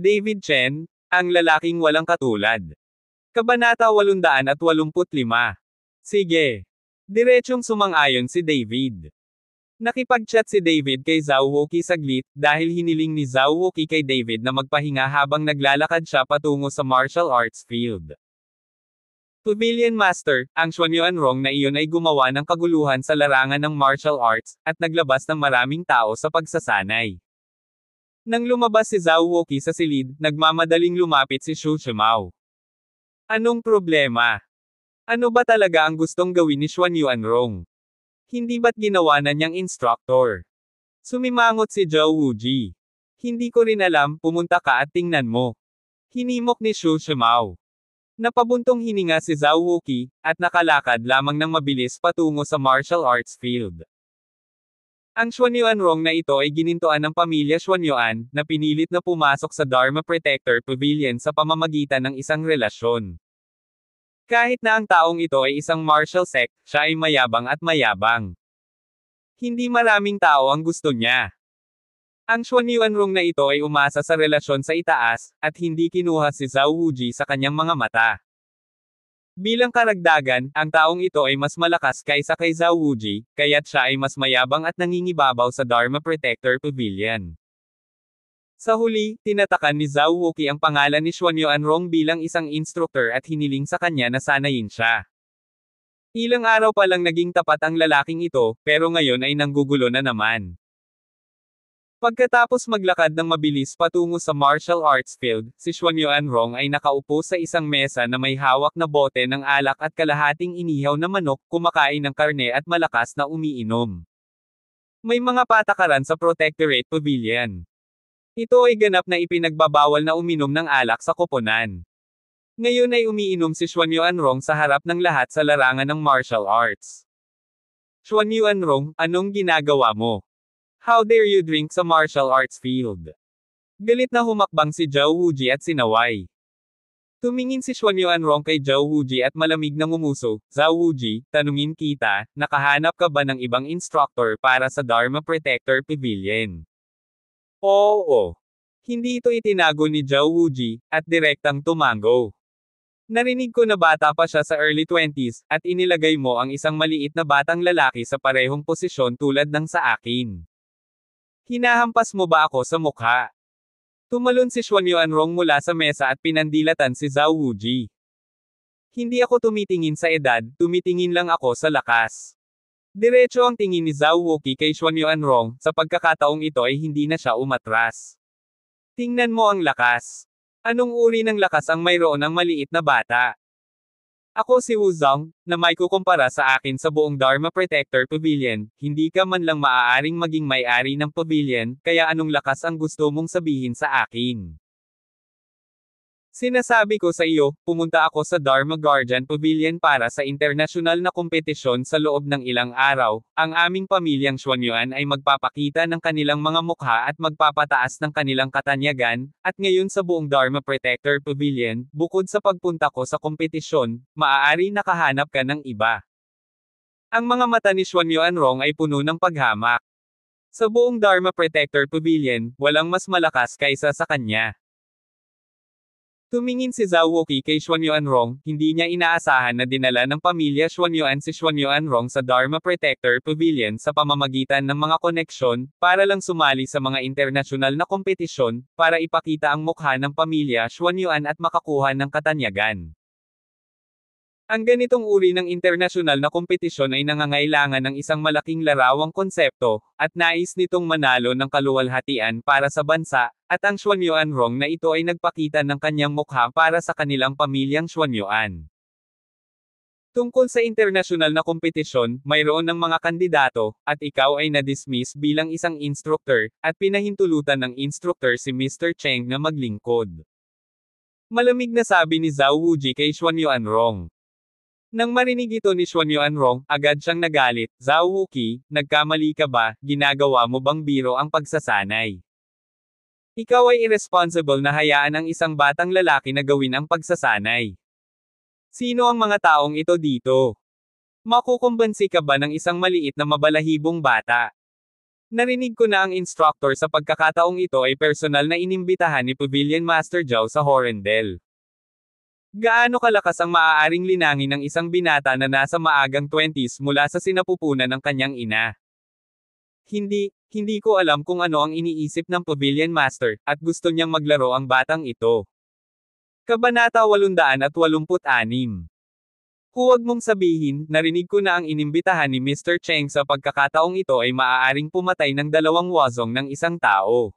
David Chen, ang lalaking walang katulad. Kabanata 885. Sige. Diretsong sumang-ayon si David. Nakipag-chat si David kay Zhao Wuqi saglit, dahil hiniling ni Zhao Wuqi kay David na magpahinga habang naglalakad siya patungo sa martial arts field. Pavilion Master, ang Xuanyuanrong na iyon ay gumawa ng kaguluhan sa larangan ng martial arts, at naglabas ng maraming tao sa pagsasanay. Nang lumabas si Zhao Wuqi sa silid, nagmamadaling lumapit si Xu Shimao. Anong problema? Ano ba talaga ang gustong gawin ni Xuanyuanrong? Hindi ba't ginawa na niyang instructor? Sumimangot si Zhao Wuji. Hindi ko rin alam, pumunta ka at tingnan mo. Hinimok ni Xu Shimao. Napabuntong hininga si Zhao Wuqi, at nakalakad lamang ng mabilis patungo sa martial arts field. Ang Xuanyuanrong na ito ay ginintuan ng pamilya Xuanyuan, na pinilit na pumasok sa Dharma Protector Pavilion sa pamamagitan ng isang relasyon. Kahit na ang taong ito ay isang martial sect, siya ay mayabang at mayabang. Hindi maraming tao ang gusto niya. Ang Xuanyuanrong na ito ay umasa sa relasyon sa itaas, at hindi kinuha si Zhao Wuji sa kanyang mga mata. Bilang karagdagan, ang taong ito ay mas malakas kaysa kay Zhao Wuji, kaya't siya ay mas mayabang at nangingibabaw sa Dharma Protector Pavilion. Sa huli, tinatakan ni Zhao Wuqi ang pangalan ni Xuanyuanrong bilang isang instructor at hiniling sa kanya na sanayin siya. Ilang araw pa lang naging tapat ang lalaking ito, pero ngayon ay nanggugulo na naman. Pagkatapos maglakad ng mabilis patungo sa martial arts field, si Xuanyuanrong ay nakaupo sa isang mesa na may hawak na bote ng alak at kalahating inihaw na manok, kumakain ng karne at malakas na umiinom. May mga patakaran sa Protectorate Pavilion. Ito ay ganap na ipinagbabawal na uminom ng alak sa koponan. Ngayon ay umiinom si Xuanyuanrong sa harap ng lahat sa larangan ng martial arts. Xuanyuanrong, anong ginagawa mo? How dare you drink sa martial arts field? Galit na humakbang si Zhao Wuji at sinaway. Tumingin si Xuanyuanrong kay Zhao Wuji at malamig na ngumuso. Zhao Wuji, tanungin kita, nakahanap ka ba ng ibang instructor para sa Dharma Protector Pavilion? Oo. Hindi ito itinago ni Zhao Wuji, at direktang tumango. Narinig ko na bata pa siya sa early 20s, at inilagay mo ang isang maliit na batang lalaki sa parehong posisyon tulad ng sa akin. Hinahampas mo ba ako sa mukha? Tumalon si Xuanyuanrong mula sa mesa at pinandilatan si Zhao Wuji. Hindi ako tumitingin sa edad, tumitingin lang ako sa lakas. Diretso ang tingin ni Zhao Wuqi kay Xuanyuanrong, sa pagkakataong ito ay hindi na siya umatras. Tingnan mo ang lakas. Anong uri ng lakas ang mayroon ng maliit na bata? Ako si Wu Zong, na may kukumpara sa akin sa buong Dharma Protector Pavilion, hindi ka man lang maaaring maging may-ari ng pavilion, kaya anong lakas ang gusto mong sabihin sa akin? Sinasabi ko sa iyo, pumunta ako sa Dharma Guardian Pavilion para sa internasyonal na kompetisyon sa loob ng ilang araw. Ang aming pamilyang Xuanyuan ay magpapakita ng kanilang mga mukha at magpapataas ng kanilang katanyagan, at ngayon sa buong Dharma Protector Pavilion, bukod sa pagpunta ko sa kompetisyon, maaari nakahanap ka ng iba. Ang mga mata ni Xuanyuanrong ay puno ng paghamak. Sa buong Dharma Protector Pavilion, walang mas malakas kaysa sa kanya. Tumingin si Zhao Wuqi kay Xuanyuanrong, hindi niya inaasahan na dinala ng pamilya Xuanyuan si Xuanyuanrong sa Dharma Protector Pavilion sa pamamagitan ng mga koneksyon, para lang sumali sa mga internasyonal na kompetisyon, para ipakita ang mukha ng pamilya Xuanyuan at makakuha ng katanyagan. Ang ganitong uri ng internasyonal na kompetisyon ay nangangailangan ng isang malaking larawang konsepto, at nais nitong manalo ng kaluwalhatian para sa bansa, at ang Xuanyuanrong na ito ay nagpakita ng kanyang mukha para sa kanilang pamilyang Xuanyuan. Tungkol sa internasyonal na kompetisyon, mayroon ng mga kandidato, at ikaw ay na-dismiss bilang isang instructor, at pinahintulutan ng instructor si Mr. Cheng na maglingkod. Malamig na sabi ni Zhao Wuji kay Xuanyuanrong. Nang marinig ito ni Xuanyuanrong, agad siyang nagalit. Zhao Wuqi, nagkamali ka ba, ginagawa mo bang biro ang pagsasanay? Ikaw ay irresponsible na hayaan ang isang batang lalaki na gawin ang pagsasanay. Sino ang mga taong ito dito? Makukumbansi ka ba ng isang maliit na mabalahibong bata? Narinig ko na ang instructor sa pagkakataong ito ay personal na inimbitahan ni Pavilion Master Zhao sa Horendel. Gaano kalakas ang maaaring linangin ng isang binata na nasa maagang 20s mula sa sinapupunan ng kanyang ina? Hindi ko alam kung ano ang iniisip ng Pavilion Master, at gusto niyang maglaro ang batang ito. Kabanata 886. Huwag mong sabihin, narinig ko na ang inimbitahan ni Mr. Cheng sa pagkakataong ito ay maaaring pumatay ng 2 wazong ng isang tao.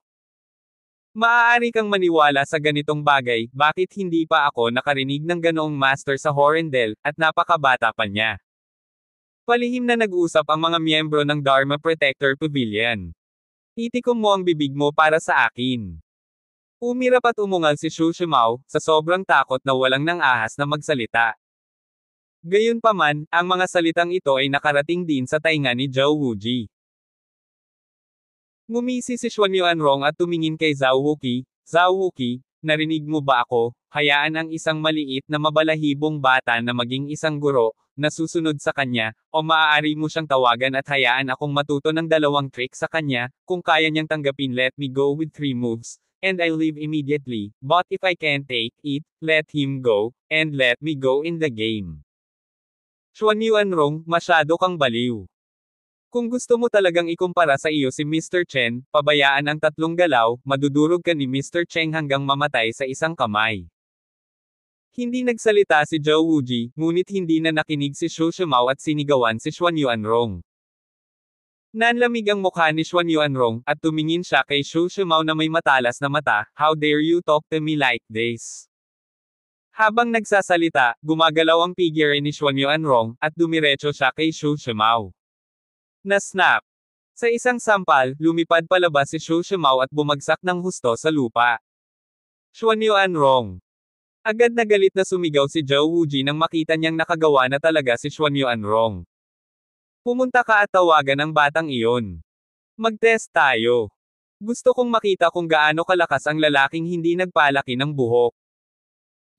Maaari kang maniwala sa ganitong bagay, bakit hindi pa ako nakarinig ng ganoong master sa Horendel, at napakabata pa niya. Palihim na nag-usap ang mga miyembro ng Dharma Protector Pavilion. Itikom mo ang bibig mo para sa akin. Umirap at umungal si Xu Shimao, sa sobrang takot na walang nang ahas na magsalita. Gayunpaman, ang mga salitang ito ay nakarating din sa tainga ni Zhao Wuji. Ngumisi si Xuan Yuanrong at tumingin kay Zhao Wuqi. Zhao Wuqi, narinig mo ba ako? Hayaan ang isang maliit na mabalahibong bata na maging isang guro, na susunod sa kanya, o maaari mo siyang tawagan at hayaan akong matuto ng 2 trick sa kanya, kung kaya niyang tanggapin let me go with 3 moves, and I'll leave immediately, but if I can't take it, let him go, and let me go in the game. Xuan Yuanrong, masyado kang baliw. Kung gusto mo talagang ikumpara sa iyo si Mr. Chen, pabayaan ang 3 galaw, madudurog ka ni Mr. Cheng hanggang mamatay sa isang kamay. Hindi nagsalita si Zhao Wuji, ngunit hindi na nakinig si Xu Shimao at sinigawan si Xuan Yuanrong. Nanlamig ang mukha ni Xuan Yuanrong, at tumingin siya kay Xu Shimao na may matalas na mata, how dare you talk to me like this? Habang nagsasalita, gumagalaw ang figure ni Xuan Yuanrong, at dumiretso siya kay Xu Shimao. Na-snap. Sa isang sampal, lumipad palabas si Xu Shimao at bumagsak ng husto sa lupa. Xuan Yuanrong. Agad na galit na sumigaw si Zhao Wuji nang makita niyang nakagawa na talaga si Xuan Yuanrong. Pumunta ka at tawagan ang batang iyon. Mag-test tayo. Gusto kong makita kung gaano kalakas ang lalaking hindi nagpalaki ng buhok.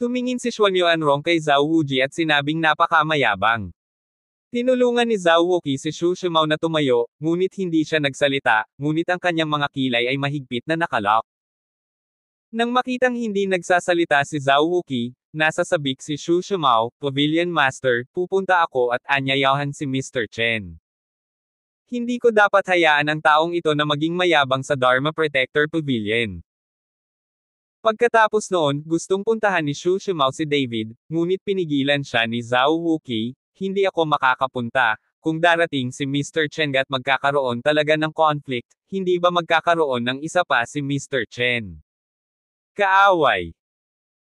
Tumingin si Xuan Yuanrong kay Zhao Wuji at sinabing napakamayabang. Tinulungan ni Zhao Wuqi si Xu Shimao na tumayo, ngunit hindi siya nagsalita, ngunit ang kanyang mga kilay ay mahigpit na nakalock. Nang makitang hindi nagsasalita si Zhao Wuqi, nasa sabik si Xu Shimao, Pavilion Master, pupunta ako at anyayahan si Mr. Chen. Hindi ko dapat hayaan ang taong ito na maging mayabang sa Dharma Protector Pavilion. Pagkatapos noon, gustong puntahan ni Xu Shimao si David, ngunit pinigilan siya ni Zhao Wuqi. Hindi ako makakapunta, kung darating si Mr. Chen at magkakaroon talaga ng conflict, hindi ba magkakaroon ng isa pa si Mr. Chen? Kaaway.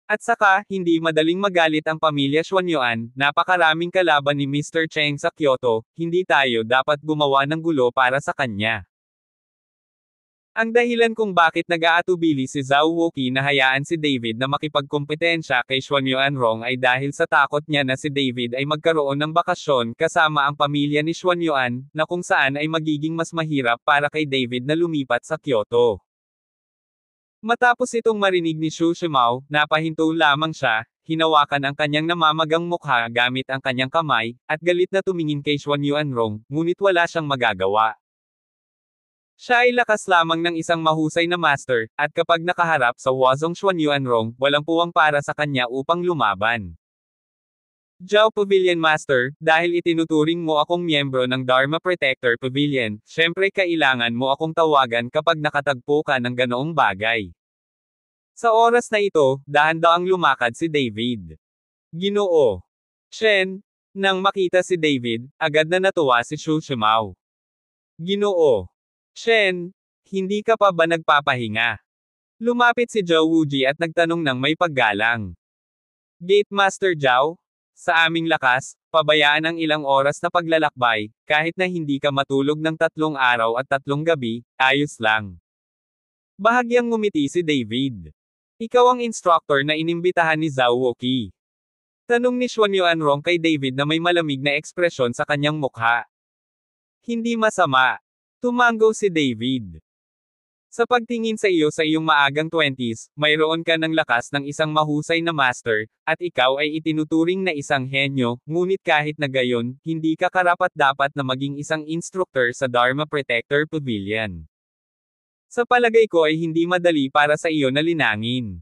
At saka, hindi madaling magalit ang pamilya Xuanyuan, napakaraming kalaban ni Mr. Cheng sa Kyoto, hindi tayo dapat gumawa ng gulo para sa kanya. Ang dahilan kung bakit nag-aatubili si Zhao Wuqi na hayaan si David na makipagkompetensya kay Xuan Yuanrong ay dahil sa takot niya na si David ay magkaroon ng bakasyon kasama ang pamilya ni Xuan Yuan, na kung saan ay magiging mas mahirap para kay David na lumipat sa Kyoto. Matapos itong marinig ni Xu Shimao, napahinto lamang siya, hinawakan ang kanyang namamagang mukha gamit ang kanyang kamay, at galit na tumingin kay Xuan Yuanrong, ngunit wala siyang magagawa. Siya ay lakas lamang ng isang mahusay na master, at kapag nakaharap sa wazong Xuan Yuanrong, walang puwang para sa kanya upang lumaban. Zhao Pavilion Master, dahil itinuturing mo akong miyembro ng Dharma Protector Pavilion, syempre kailangan mo akong tawagan kapag nakatagpo ka ng ganoong bagay. Sa oras na ito, dahan-daang lumakad si David. Ginoo. Chen, nang makita si David, agad na natuwa si Xu Shimao. Ginoo. Chen, hindi ka pa ba nagpapahinga? Lumapit si Zhao Wuji at nagtanong ng may paggalang. Gate Master Zhao? Sa aming lakas, pabayaan ang ilang oras na paglalakbay, kahit na hindi ka matulog ng 3 araw at 3 gabi, ayos lang. Bahagyang ngumiti si David. Ikaw ang instructor na inimbitahan ni Zhao Wuqi. Tanong ni Xuan Yuanrong kay David na may malamig na ekspresyon sa kanyang mukha. Hindi masama. Tumango si David. Sa pagtingin sa iyo sa iyong maagang 20s, mayroon ka ng lakas ng isang mahusay na master, at ikaw ay itinuturing na isang henyo, ngunit kahit na gayon, hindi ka karapat-dapat na maging isang instructor sa Dharma Protector Pavilion. Sa palagay ko ay hindi madali para sa iyo na linangin.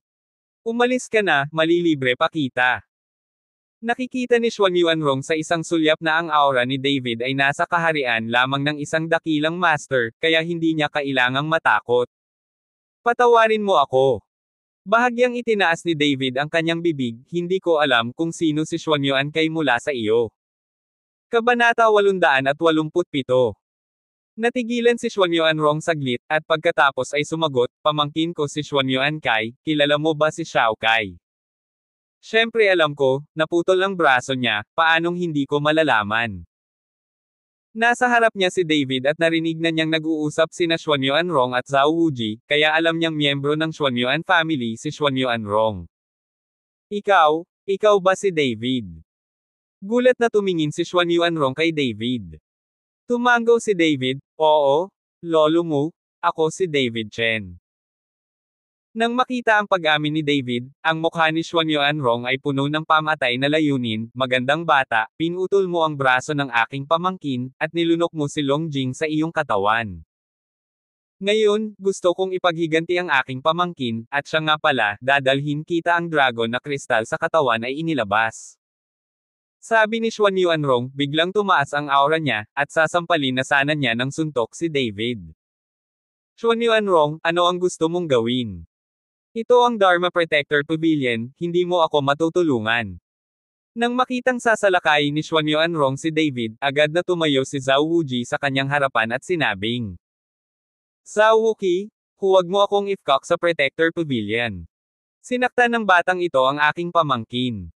Umalis ka na, malilibre pa kita. Nakikita ni Xuan Yuanrong sa isang sulyap na ang aura ni David ay nasa kaharian lamang ng isang dakilang master, kaya hindi niya kailangang matakot. Patawarin mo ako. Bahagyang itinaas ni David ang kanyang bibig, hindi ko alam kung sino si Xuan Yuan kay mula sa iyo. Kabanata 887. Natigilan si Xuan Yuanrong saglit, at pagkatapos ay sumagot, pamangkin ko si Xuan Yuan Kai, kilala mo ba si Xiao Kai? Siyempre alam ko, naputol ang braso niya, paanong hindi ko malalaman. Nasa harap niya si David at narinig na niyang nag-uusap sina Xuan Yuanrong at Zhao Wuji, kaya alam niyang miyembro ng Xuan Yuan family si Xuan Yuanrong. Ikaw ba si David? Gulat na tumingin si Xuan Yuanrong kay David. Tumango si David, oo, lolo mo, ako si David Chen. Nang makita ang pag-amin ni David, ang mukha ni Xuan Yuanrong ay puno ng pamatay na layunin, magandang bata, pinutol mo ang braso ng aking pamangkin, at nilunok mo si Long Jing sa iyong katawan. Ngayon, gusto kong ipaghiganti ang aking pamangkin, at siya nga pala, dadalhin kita ang dragon na kristal sa katawan ay inilabas. Sabi ni Xuan Yuanrong, biglang tumaas ang aura niya, at sasampalin na sana niya ng suntok si David. Xuan Yuanrong, ano ang gusto mong gawin? Ito ang Dharma Protector Pavilion, hindi mo ako matutulungan. Nang makitang sasalakayin ni Xuan Yuanrong si David, agad na tumayo si Zhao Wuji sa kanyang harapan at sinabing, Zhao Wuji, huwag mo akong ifkak sa Protector Pavilion. Sinaktan ng batang ito ang aking pamangkin.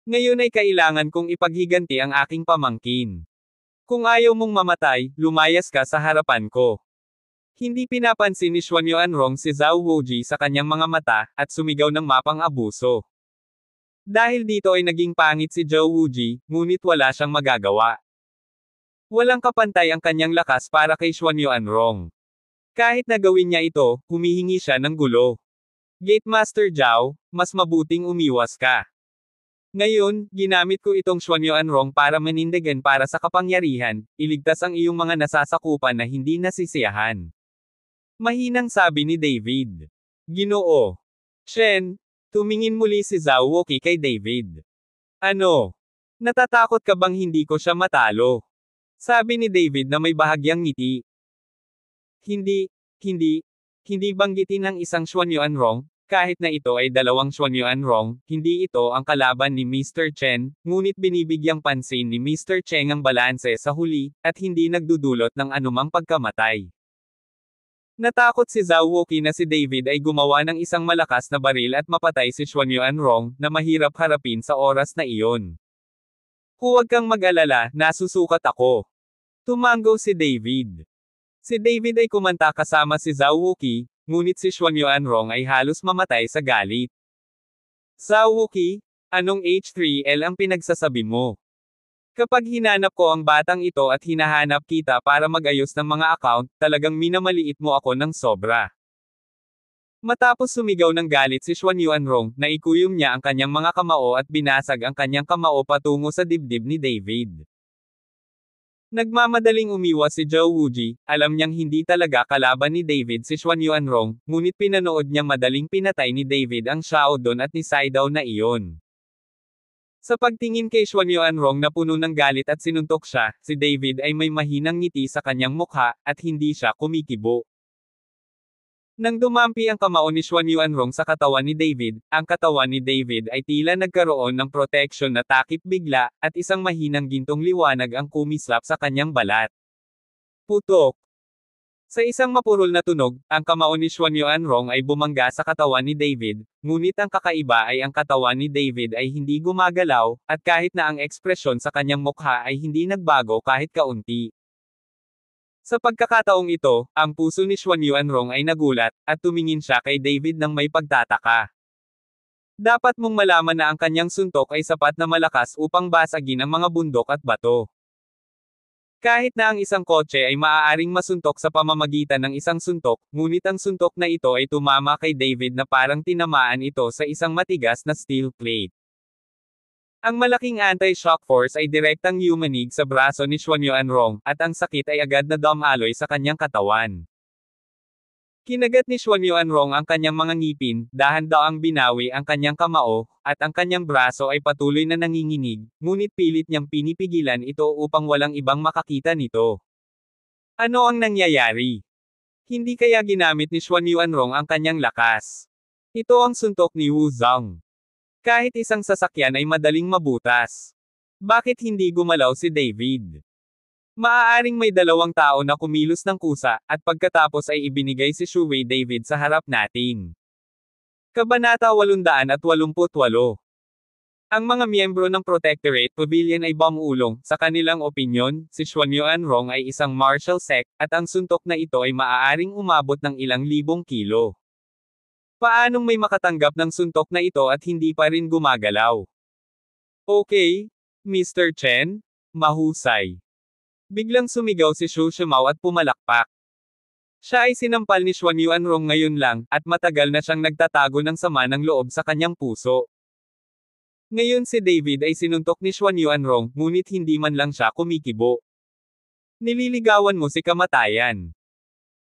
Ngayon ay kailangan kong ipaghiganti ang aking pamangkin. Kung ayaw mong mamatay, lumayas ka sa harapan ko. Hindi pinapansin ni Xuan Yuanrong si Zhao Wuji sa kanyang mga mata, at sumigaw ng mapang-abuso. Dahil dito ay naging pangit si Zhao Wuji, ngunit wala siyang magagawa. Walang kapantay ang kanyang lakas para kay Xuan Yuanrong. Kahit na gawin niya ito, humihingi siya ng gulo. Gate Master Zhao, mas mabuting umiwas ka. Ngayon, ginamit ko itong Xuan Yuanrong para manindigan para sa kapangyarihan, iligtas ang iyong mga nasasakupan na hindi nasisiyahan. Mahinang sabi ni David. Ginoo. Shen, tumingin muli si Zhao Wuji kay David. Ano? Natatakot ka bang hindi ko siya matalo? Sabi ni David na may bahagyang ngiti. Hindi banggitin ng isang Xuan Yuanrong, kahit na ito ay dalawang Xuan Yuanrong, hindi ito ang kalaban ni Mr. Chen, ngunit binibigyang pansin ni Mr. Cheng ang balanse sa huli, at hindi nagdudulot ng anumang pagkamatay. Natakot si Zhao Wuji na si David ay gumawa ng isang malakas na baril at mapatay si Xuan Yuanrong, na mahirap harapin sa oras na iyon. Huwag kang mag-alala, nasusukat ako. Tumango si David. Si David ay kumanta kasama si Zhao Wuji, ngunit si Xuan Yuanrong ay halos mamatay sa galit. Zhao Wuji, anong H3L ang pinagsasabi mo? Kapag hinanap ko ang batang ito at hinahanap kita para mag-ayos ng mga account, talagang minamaliit mo ako ng sobra. Matapos sumigaw ng galit si Xuan Yuanrong, naikuyom niya ang kanyang mga kamao at binasag ang kanyang kamao patungo sa dibdib ni David. Nagmamadaling umiwas si Zhao Wuji, alam niyang hindi talaga kalaban ni David si Xuan Yuanrong, ngunit pinanood niyang madaling pinatay ni David ang Xiao Dun at ni Saidao na iyon. Sa pagtingin kay Xuan Yuanrong na puno ng galit at sinuntok siya, si David ay may mahinang ngiti sa kanyang mukha, at hindi siya kumikibo. Nang dumampi ang kamao ni Xuan Yuanrong sa katawan ni David, ang katawan ni David ay tila nagkaroon ng protection na takip bigla, at isang mahinang gintong liwanag ang kumislap sa kanyang balat. Putok! Sa isang mapurol na tunog, ang kamao ni Xuan Yuanrong ay bumangga sa katawan ni David, ngunit ang kakaiba ay ang katawan ni David ay hindi gumagalaw, at kahit na ang ekspresyon sa kanyang mukha ay hindi nagbago kahit kaunti. Sa pagkakataong ito, ang puso ni Xuan Yuanrong ay nagulat, at tumingin siya kay David ng may pagtataka. Dapat mong malaman na ang kanyang suntok ay sapat na malakas upang basagin ang mga bundok at bato. Kahit na ang isang kotse ay maaaring masuntok sa pamamagitan ng isang suntok, ngunit ang suntok na ito ay tumama kay David na parang tinamaan ito sa isang matigas na steel plate. Ang malaking anti-shock force ay direktang yumanig sa braso ni Xuan Yuanrong, at ang sakit ay agad na dumaloy sa kanyang katawan. Kinagat ni Xuan Yuanrong ang kanyang mga ngipin, dahan-daang binawi ang kanyang kamao, at ang kanyang braso ay patuloy na nanginginig, ngunit pilit niyang pinipigilan ito upang walang ibang makakita nito. Ano ang nangyayari? Hindi kaya ginamit ni Xuan Yuanrong ang kanyang lakas? Ito ang suntok ni Wu Zhang. Kahit isang sasakyan ay madaling mabutas. Bakit hindi gumalaw si David? Maaaring may dalawang tao na kumilos ng kusa, at pagkatapos ay ibinigay si Shuwei David sa harap natin. Kabanata 888. Ang mga miyembro ng Protectorate Pavilion ay bumulong, sa kanilang opinyon, si Xuan Yuanrong ay isang martial sect, at ang suntok na ito ay maaaring umabot ng ilang libong kilo. Paanong may makatanggap ng suntok na ito at hindi pa rin gumagalaw? Okay, Mr. Chen, mahusay. Biglang sumigaw si Xu Shimao at pumalakpak. Siya ay sinampal ni Xuan Yuanrong ngayon lang, at matagal na siyang nagtatago ng sama ng loob sa kanyang puso. Ngayon si David ay sinuntok ni Xuan Yuanrong, ngunit hindi man lang siya kumikibo. Nililigawan mo si kamatayan.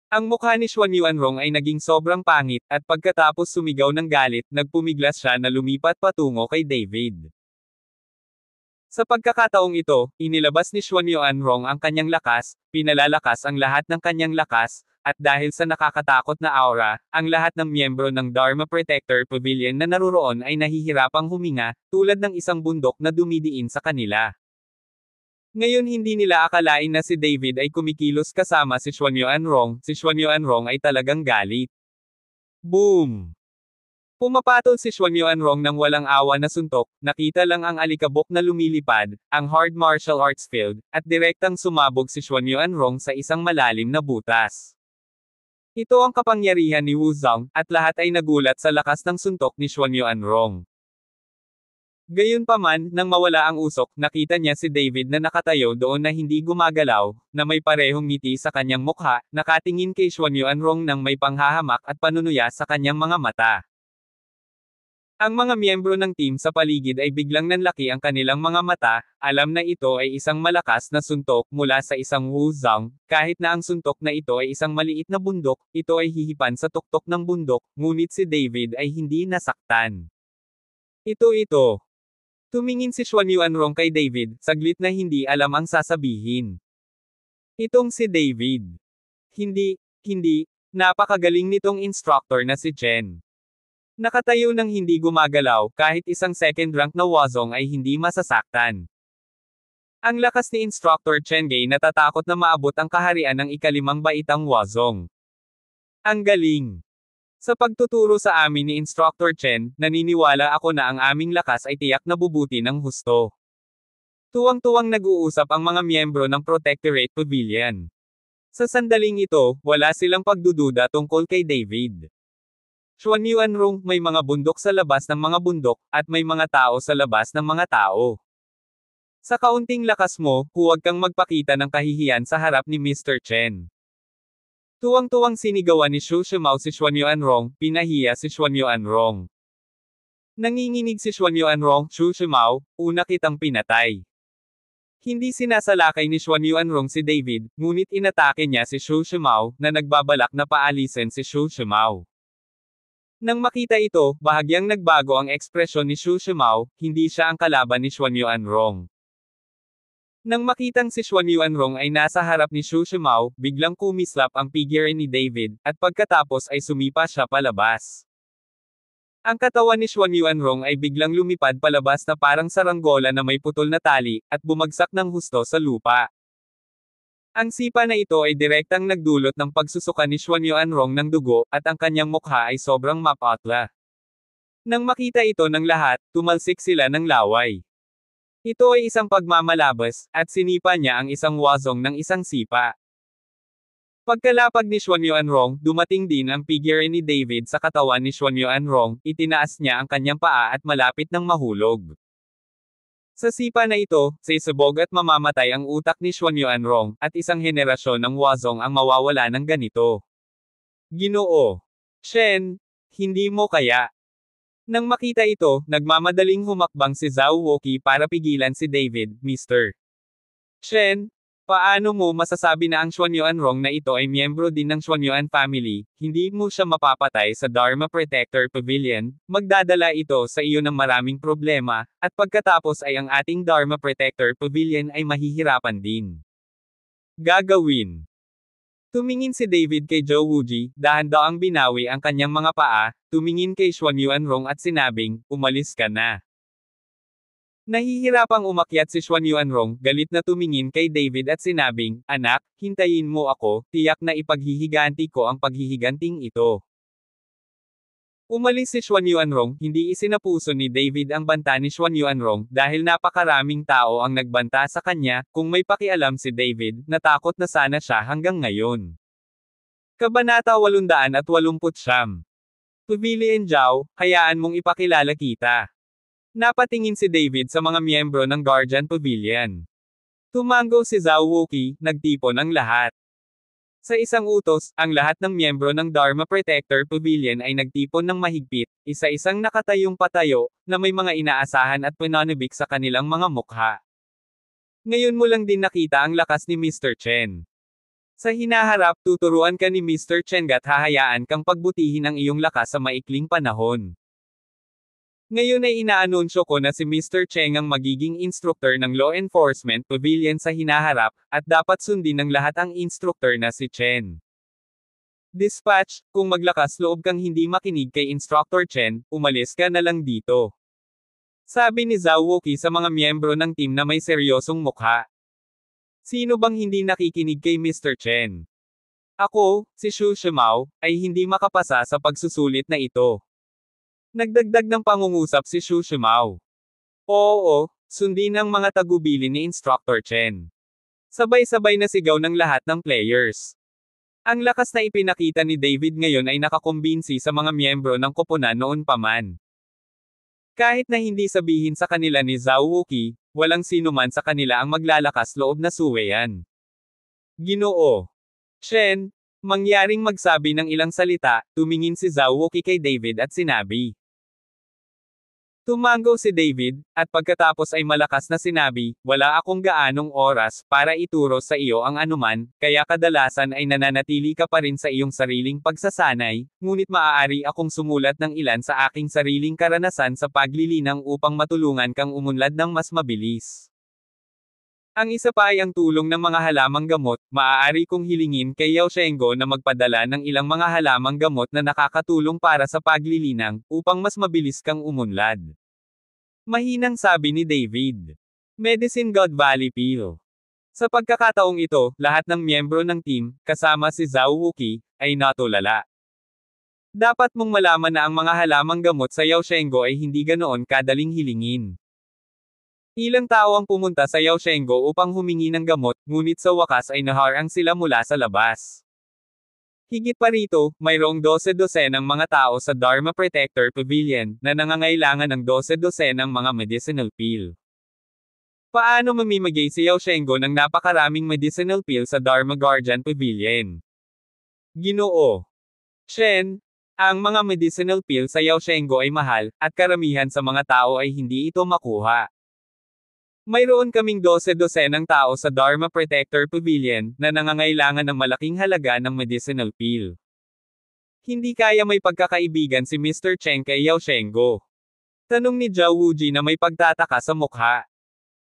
Ang mukha ni Xuan Yuanrong ay naging sobrang pangit, at pagkatapos sumigaw ng galit, nagpumiglas siya na lumipat patungo kay David. Sa pagkakataong ito, inilabas ni Xuan Yuanrong ang kanyang lakas, pinalalakas ang lahat ng kanyang lakas, at dahil sa nakakatakot na aura, ang lahat ng miyembro ng Dharma Protector Pavilion na naruroon ay nahihirapang huminga, tulad ng isang bundok na dumidiin sa kanila. Ngayon hindi nila akalain na si David ay kumikilos kasama si Xuan Yuanrong, si Xuan Yuanrong ay talagang galit. Boom! Pumapatol si Xuan Yuanrong ng walang awa na suntok, nakita lang ang alikabok na lumilipad, ang hard martial arts field, at direktang sumabog si Xuan Yuanrong sa isang malalim na butas. Ito ang kapangyarihan ni Wu Zhang, at lahat ay nagulat sa lakas ng suntok ni Xuan Yuanrong. Gayunpaman, nang mawala ang usok, nakita niya si David na nakatayo doon na hindi gumagalaw, na may parehong ngiti sa kanyang mukha, nakatingin kay Xuan Yuanrong nang may panghahamak at panunuya sa kanyang mga mata. Ang mga miyembro ng team sa paligid ay biglang nanlaki ang kanilang mga mata, alam na ito ay isang malakas na suntok mula sa isang Wu Zhang, kahit na ang suntok na ito ay isang maliit na bundok, ito ay hihipan sa tuktok ng bundok, ngunit si David ay hindi nasaktan. Ito. Tumingin si Xuan Yuanrong kay David, saglit na hindi alam ang sasabihin. Itong si David. Hindi, napakagaling nitong instructor na si Chen. Nakatayo ng hindi gumagalaw, kahit isang second rank na Wazong ay hindi masasaktan. Ang lakas ni Instructor Chen Gay natatakot na maabot ang kaharian ng ikalimang baitang Wazong. Ang galing! Sa pagtuturo sa amin ni Instructor Chen, naniniwala ako na ang aming lakas ay tiyak na bubuti ng husto. Tuwang-tuwang nag-uusap ang mga miyembro ng Protectorate Pavilion. Sa sandaling ito, wala silang pagdududa tungkol kay David. Xuan Yuanrong, may mga bundok sa labas ng mga bundok, at may mga tao sa labas ng mga tao. Sa kaunting lakas mo, huwag kang magpakita ng kahihiyan sa harap ni Mr. Chen. Tuwang-tuwang sinigawan ni Xu Shimao si Xuan Yuanrong, pinahiya si Xuan Yuanrong. Nanginginig si Xuan Yuanrong, Xu Shimao, una kitang pinatay. Hindi sinasalakay ni Xuan Yuanrong si David, ngunit inatake niya si Xu Shimao, na nagbabalak na paalisin si Xu Shimao. Nang makita ito, bahagyang nagbago ang ekspresyon ni Xu Shimao, hindi siya ang kalaban ni Xuan Yuanrong. Nang makitang si Xuan Yuanrong ay nasa harap ni Xu Shimao, biglang kumislap ang figure ni David, at pagkatapos ay sumipa siya palabas. Ang katawan ni Xuan Yuanrong ay biglang lumipad palabas na parang saranggola na may putol na tali, at bumagsak ng husto sa lupa. Ang sipa na ito ay direktang nagdulot ng pagsusuka ni Xuan Yuanrong ng dugo, at ang kanyang mukha ay sobrang mapatla. Nang makita ito ng lahat, tumalsik sila ng laway. Ito ay isang pagmamalabas, at sinipa niya ang isang Wazong ng isang sipa. Pagkalapag ni Xuan Yuanrong, dumating din ang figure ni David sa katawan ni Xuan Yuanrong, itinaas niya ang kanyang paa at malapit nang mahulog. Sa sipa na ito, sisubog at mamamatay ang utak ni Xuan Yuanrong, at isang henerasyon ng Wazong ang mawawala ng ganito. Ginoo. Shen, hindi mo kaya. Nang makita ito, nagmamadaling humakbang si Zhao Wuqi para pigilan si David, Mr. Shen, paano mo masasabi na ang Xuan Yuanrong na ito ay miyembro din ng Xuan Yuan family, hindi mo siya mapapatay sa Dharma Protector Pavilion, magdadala ito sa iyo ng maraming problema, at pagkatapos ay ang ating Dharma Protector Pavilion ay mahihirapan din. Gagawin. Tumingin si David kay Zhou Wuji, dahan-daang binawi ang kanyang mga paa, tumingin kay Xuan Yuanrong at sinabing, umalis ka na. Nahihirapang umakyat si Xuan Yuanrong, galit na tumingin kay David at sinabing, anak, hintayin mo ako, tiyak na ipaghihiganti ko ang paghihiganting ito. Umalis si Xuan Yuanrong, hindi isinapuso ni David ang banta ni Xuan Yuanrong, dahil napakaraming tao ang nagbanta sa kanya, kung may pakialam si David, natakot na sana siya hanggang ngayon. Kabanata 889. Pavilion Zhao, hayaan mong ipakilala kita. Napatingin si David sa mga miyembro ng Guardian Pavilion. Tumango si Zhao Wuqi, nagtipon ang lahat. Sa isang utos, ang lahat ng miyembro ng Dharma Protector Pavilion ay nagtipon ng mahigpit, isa-isang nakatayong patayo, na may mga inaasahan at pananabik sa kanilang mga mukha. Ngayon mo lang din nakita ang lakas ni Mr. Chen. Sa hinaharap, tuturuan ka ni Mr. Chen at hahayaan kang pagbutihin ang iyong lakas sa maikling panahon. Ngayon ay inaanunsyo ko na si Mr. Cheng ang magiging instructor ng Law Enforcement Pavilion sa hinaharap, at dapat sundin ng lahat ang instructor na si Chen. Dispatch, kung maglakas loob kang hindi makinig kay Instructor Chen, umalis ka na lang dito. Sabi ni Zhao Wuqi sa mga miyembro ng team na may seryosong mukha. Sino bang hindi nakikinig kay Mr. Chen? Ako, si Xu Shimao, ay hindi makapasa sa pagsusulit na ito. Nagdagdag ng pangungusap si Xu Shimao. Oo, sundin ang mga tagubili ni Instructor Chen. Sabay-sabay na sigaw ng lahat ng players. Ang lakas na ipinakita ni David ngayon ay nakakumbinsi sa mga miyembro ng koponan noon pa man. Kahit na hindi sabihin sa kanila ni Zhao Wuqi, walang sinuman sa kanila ang maglalakas loob na suweyan. Ginoo. Chen, mangyaring magsabi ng ilang salita, tumingin si Zhao Wuqi kay David at sinabi. Tumango si David, at pagkatapos ay malakas na sinabi, wala akong gaanong oras para ituro sa iyo ang anuman, kaya kadalasan ay nananatili ka pa rin sa iyong sariling pagsasanay, ngunit maaari akong sumulat ng ilan sa aking sariling karanasan sa paglilinang upang matulungan kang umunlad ng mas mabilis. Ang isa pa ay ang tulong ng mga halamang gamot, maaari kong hilingin kay Yao Shenggo na magpadala ng ilang mga halamang gamot na nakakatulong para sa paglilinang, upang mas mabilis kang umunlad. Mahinang sabi ni David. Medicine God Valley Pill. Sa pagkakataong ito, lahat ng miyembro ng team, kasama si Zhao Wuqi, ay natulala. Dapat mong malaman na ang mga halamang gamot sa Yao Shenggo ay hindi ganoon kadaling hilingin. Ilang tao ang pumunta sa Yao Shenggo upang humingi ng gamot, ngunit sa wakas ay naharang sila mula sa labas. Higit pa rito, mayroong 12 ng mga tao sa Dharma Protector Pavilion, na nangangailangan ng 12 ng mga medicinal pill. Paano mamimigay si Yao Shenggo ng napakaraming medicinal pill sa Dharma Guardian Pavilion? Ginoo. Shen, ang mga medicinal pill sa Yao Shenggo ay mahal, at karamihan sa mga tao ay hindi ito makuha. Mayroon kaming 12 ng tao sa Dharma Protector Pavilion, na nangangailangan ng malaking halaga ng medicinal pill. Hindi kaya may pagkakaibigan si Mr. Cheng kay Yao Shenggo. Tanong ni Zhao Wuji na may pagtataka sa mukha.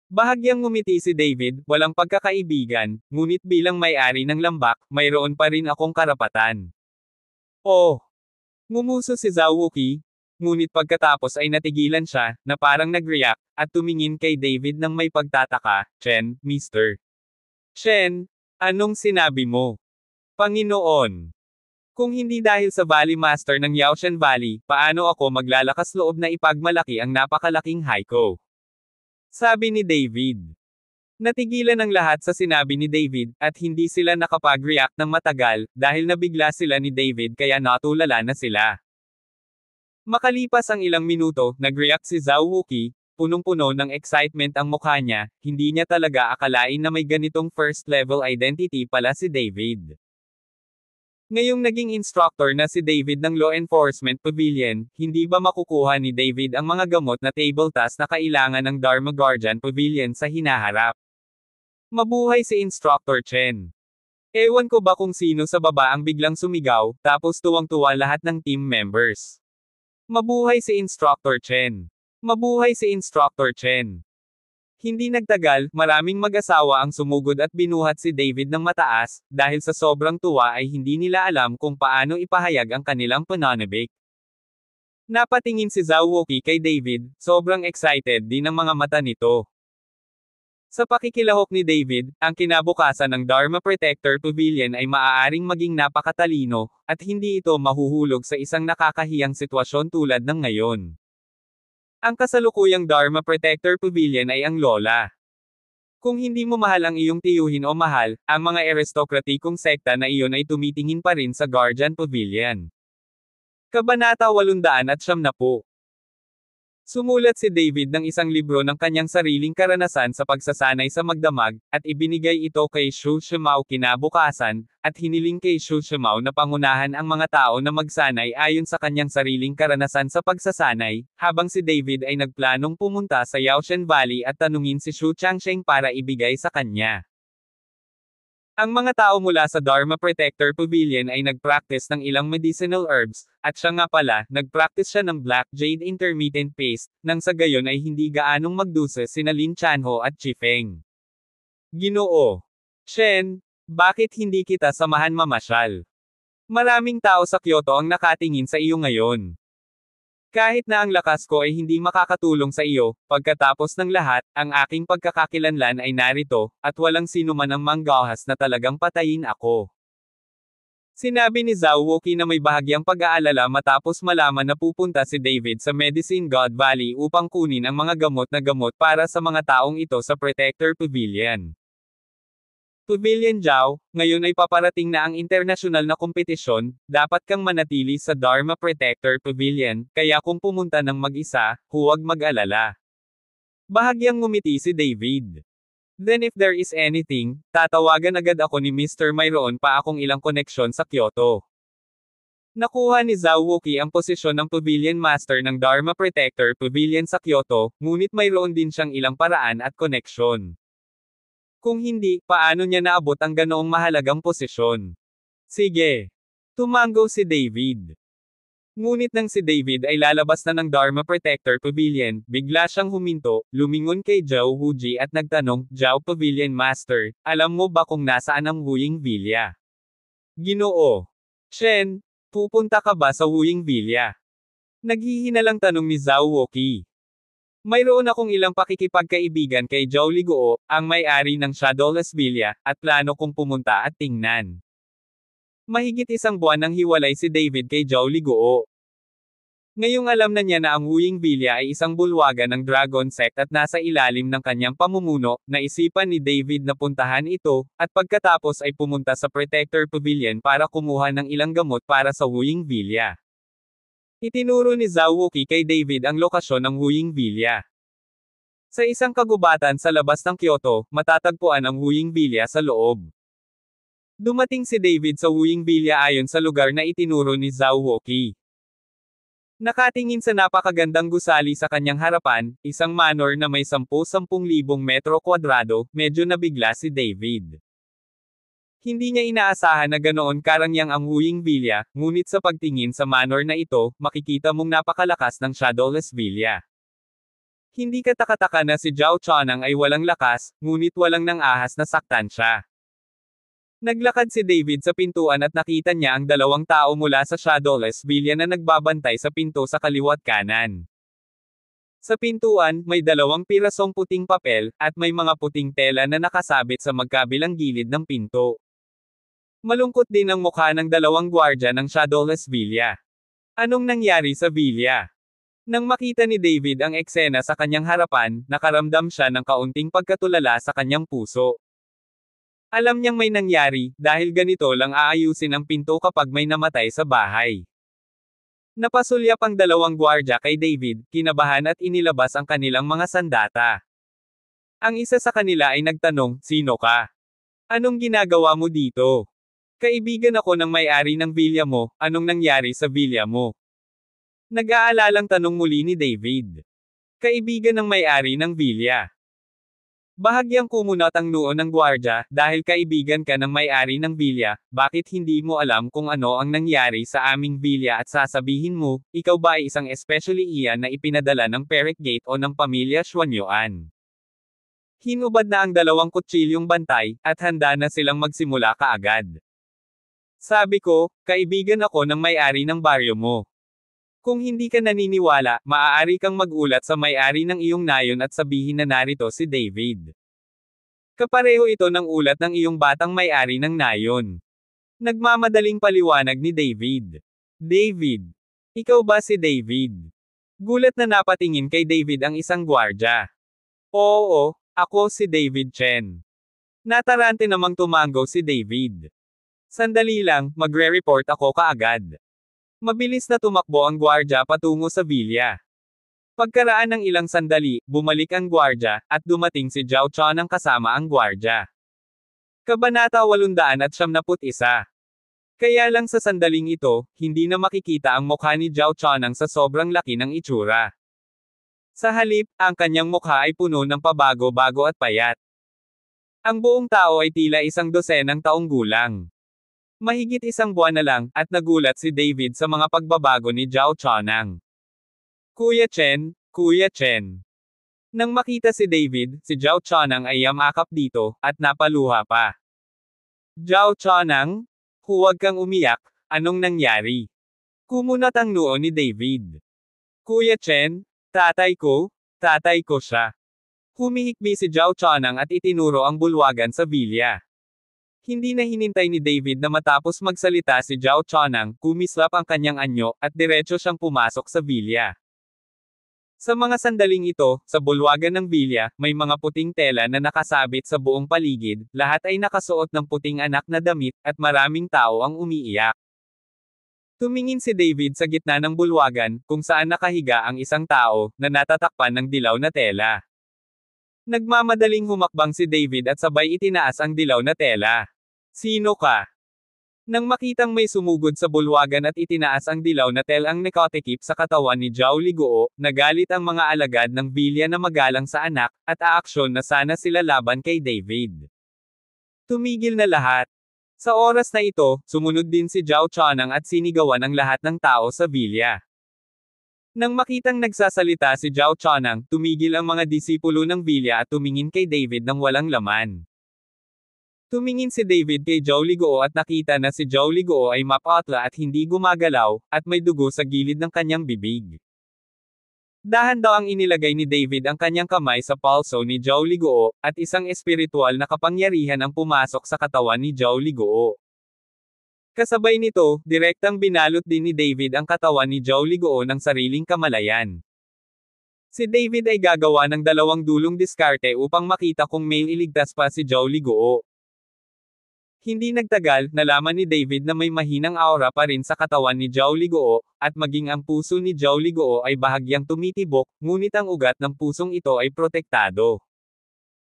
Bahagyang ngumiti si David, walang pagkakaibigan, ngunit bilang may-ari ng lambak, mayroon pa rin akong karapatan. Oh! Ngumuso si Zhao Wuqi. Ngunit pagkatapos ay natigilan siya, na parang nag-react, at tumingin kay David ng may pagtataka, Chen, Mr. Chen, anong sinabi mo? Panginoon! Kung hindi dahil sa Valley Master ng Yaoshan Valley, paano ako maglalakas loob na ipagmalaki ang napakalaking Haiko? Sabi ni David. Natigilan ang lahat sa sinabi ni David, at hindi sila nakapag-react ng matagal, dahil nabigla sila ni David kaya natulala na sila. Makalipas ang ilang minuto, nag-react si Zhao Wuqi, punong-puno ng excitement ang mukha niya, hindi niya talaga akalain na may ganitong first-level identity pala si David. Ngayong naging instructor na si David ng Law Enforcement Pavilion, hindi ba makukuha ni David ang mga gamot na table task na kailangan ng Dharma Guardian Pavilion sa hinaharap? Mabuhay si Instructor Chen. Ewan ko ba kung sino sa baba ang biglang sumigaw, tapos tuwang-tuwa lahat ng team members. Mabuhay si Instructor Chen. Mabuhay si Instructor Chen. Hindi nagtagal, maraming mag-asawa ang sumugod at binuhat si David ng mataas, dahil sa sobrang tuwa ay hindi nila alam kung paano ipahayag ang kanilang pananabik. Napatingin si Zhao Wuqi kay David, sobrang excited din ang mga mata nito. Sa pakikilahok ni David, ang kinabukasan ng Dharma Protector Pavilion ay maaaring maging napakatalino, at hindi ito mahuhulog sa isang nakakahiyang sitwasyon tulad ng ngayon. Ang kasalukuyang Dharma Protector Pavilion ay ang lola. Kung hindi mo mahal ang iyong tiyuhin o mahal, ang mga aristokratikong sekta na iyon ay tumitingin pa rin sa Guardian Pavilion. Kabanata 870. Sumulat si David ng isang libro ng kanyang sariling karanasan sa pagsasanay sa magdamag, at ibinigay ito kay Xu Shimao kinabukasan, at hiniling kay Xu Shimao na pangunahan ang mga tao na magsanay ayon sa kanyang sariling karanasan sa pagsasanay, habang si David ay nagplanong pumunta sa Yaoshan Valley at tanungin si Xu Changsheng para ibigay sa kanya. Ang mga tao mula sa Dharma Protector Pavilion ay nag-practice ng ilang medicinal herbs, at siya nga pala, nag-practice siya ng Black Jade Intermittent Paste, nang sa gayon ay hindi gaanong magduse sina Lin Chanho at Chi Feng. Ginoo Shen, bakit hindi kita samahan mamasyal? Maraming tao sa Kyoto ang nakatingin sa iyo ngayon. Kahit na ang lakas ko ay hindi makakatulong sa iyo, pagkatapos ng lahat, ang aking pagkakakilanlan ay narito, at walang sino man ang manggahas na talagang patayin ako. Sinabi ni Zhao Wuqi na may bahagyang pag-aalala matapos malaman na pupunta si David sa Medicine God Valley upang kunin ang mga gamot para sa mga taong ito sa Protector Pavilion. Pavilion Zhao, ngayon ay paparating na ang internasyonal na kompetisyon, dapat kang manatili sa Dharma Protector Pavilion, kaya kung pumunta ng mag-isa, huwag mag-alala. Bahagyang ngumiti si David. Then if there is anything, tatawagan agad ako ni Mr. Mayroon pa akong ilang koneksyon sa Kyoto. Nakuha ni Zhao Wuqi ang posisyon ng Pavilion Master ng Dharma Protector Pavilion sa Kyoto, ngunit mayroon din siyang ilang paraan at koneksyon. Kung hindi, paano niya naabot ang ganoong mahalagang posisyon? Sige. Tumango si David. Ngunit nang si David ay lalabas na ng Dharma Protector Pavilion, bigla siyang huminto, lumingon kay Zhao Wuji at nagtanong, Zhao Pavilion Master, alam mo ba kung nasaan ang Wuying Villa? Ginoo Shen, pupunta ka ba sa Wuying Villa? Naghihinalang tanong ni Zhao Wuqi. Mayroon akong ilang pakikipagkaibigan kay Zhao Liguo, ang may-ari ng Shadowless Villa, at plano kong pumunta at tingnan. Mahigit isang buwan nang hiwalay si David kay Zhao Liguo. Ngayong alam na niya na ang Wuying Villa ay isang bulwagan ng Dragon Sect at nasa ilalim ng kanyang pamumuno, naisipan ni David na puntahan ito, at pagkatapos ay pumunta sa Protector Pavilion para kumuha ng ilang gamot para sa Wuying Villa. Itinuro ni Zhao Wuqi kay David ang lokasyon ng Wuying Villa. Sa isang kagubatan sa labas ng Kyoto, matatagpuan ang Wuying Villa sa loob. Dumating si David sa Wuying Villa ayon sa lugar na itinuro ni Zhao Wuqi. Nakatingin sa napakagandang gusali sa kanyang harapan, isang manor na may 10,000 metro kwadrado, medyo nabigla si David. Hindi niya inaasahan na ganoon karangyang ang Wuying Villa, ngunit sa pagtingin sa manor na ito, makikita mong napakalakas ng Shadowless Villa. Hindi katakataka na si Zhao Chonang ay walang lakas, ngunit walang nang ahas na saktan siya. Naglakad si David sa pintuan at nakita niya ang dalawang tao mula sa Shadowless Villa na nagbabantay sa pinto sa kaliwat kanan. Sa pintuan, may 2 pirasong puting papel, at may mga puting tela na nakasabit sa magkabilang gilid ng pinto. Malungkot din ang mukha ng 2 gwardya ng Shadowless Villa. Anong nangyari sa villa? Nang makita ni David ang eksena sa kanyang harapan, nakaramdam siya ng kaunting pagkatulala sa kanyang puso. Alam niyang may nangyari, dahil ganito lang aayusin ang pinto kapag may namatay sa bahay. Napasulyap ang dalawang gwardya kay David, kinabahan at inilabas ang kanilang mga sandata. Ang isa sa kanila ay nagtanong, "Sino ka? Anong ginagawa mo dito?" "Kaibigan ako ng may-ari ng villa mo, anong nangyari sa villa mo?" Nag-aalalang tanong muli ni David. Kaibigan ng may-ari ng villa. Bahagyang kumunot ang noo ng gwardya, "Dahil kaibigan ka ng may-ari ng villa, bakit hindi mo alam kung ano ang nangyari sa aming villa at sasabihin mo, ikaw ba ay isang especially iyan na ipinadala ng Peric Gate o ng pamilya Xuanyuan?" Hinubad na ang dalawang kutsilyong bantay, at handa na silang magsimula kaagad. "Sabi ko, kaibigan ako ng may-ari ng baryo mo. Kung hindi ka naniniwala, maaari kang magulat sa may-ari ng iyong nayon at sabihin na narito si David. Kapareho ito ng ulat ng iyong batang may-ari ng nayon." Nagmamadaling paliwanag ni David. "David. Ikaw ba si David?" Gulat na napatingin kay David ang isang gwardya. "Oo, ako si David Chen." Natarante namang tumango si David. "Sandali lang, magre-report ako kaagad." Mabilis na tumakbo ang gwardya patungo sa villa. Pagkaraan ng ilang sandali, bumalik ang gwardya, at dumating si Zhao Chonang kasama ang gwardya. Kabanata 871. Kaya lang sa sandaling ito, hindi na makikita ang mukha ni Zhao Chonang sa sobrang laki ng itsura. Sa halip, ang kanyang mukha ay puno ng pabago-bago at payat. Ang buong tao ay tila isang dosenang taong gulang. Mahigit isang buwan na lang, at nagulat si David sa mga pagbabago ni Zhao Chonang. "Kuya Chen, Kuya Chen." Nang makita si David, si Zhao Chonang ay yamakap dito, at napaluha pa. "Zhao Chonang? Huwag kang umiyak, anong nangyari?" Kumunot ang noo ni David. "Kuya Chen, tatay ko siya." Humihikbi si Zhao Chonang at itinuro ang bulwagan sa villa. Hindi na hinintay ni David na matapos magsalita si Zhao Chonang, kumislap ang kanyang anyo, at diretso siyang pumasok sa villa. Sa mga sandaling ito, sa bulwagan ng villa, may mga puting tela na nakasabit sa buong paligid, lahat ay nakasuot ng puting anak na damit, at maraming tao ang umiiyak. Tumingin si David sa gitna ng bulwagan, kung saan nakahiga ang isang tao, na natatakpan ng dilaw na tela. Nagmamadaling humakbang si David at sabay itinaas ang dilaw na tela. "Sino ka?" Nang makitang may sumugod sa bulwagan at itinaas ang dilaw na telang nakatikip sa katawan ni Zhao Liguo, nagalit ang mga alagad ng villa na magalang sa anak, at aaksyon na sana sila laban kay David. Tumigil na lahat. Sa oras na ito, sumunod din si Zhao Chonang at sinigawan ang lahat ng tao sa villa. Nang makitang nagsasalita si Zhao Chonang, tumigil ang mga disipulo ng villa at tumingin kay David ng walang laman. Tumingin si David kay Zhao Liguo at nakita na si Zhao Liguo ay mapatla at hindi gumagalaw, at may dugo sa gilid ng kanyang bibig. Dahan daw ang inilagay ni David ang kanyang kamay sa palso ni Zhao Liguo, at isang espiritual na kapangyarihan ang pumasok sa katawan ni Zhao Liguo. Kasabay nito, direktang binalot din ni David ang katawan ni Zhao Liguo ng sariling kamalayan. Si David ay gagawa ng dalawang dulong diskarte upang makita kung may iligtas pa si Zhao Liguo. Hindi nagtagal, nalaman ni David na may mahinang aura pa rin sa katawan ni Zhao Liguo, at maging ang puso ni Zhao Liguo ay bahagyang tumitibok, ngunit ang ugat ng pusong ito ay protektado.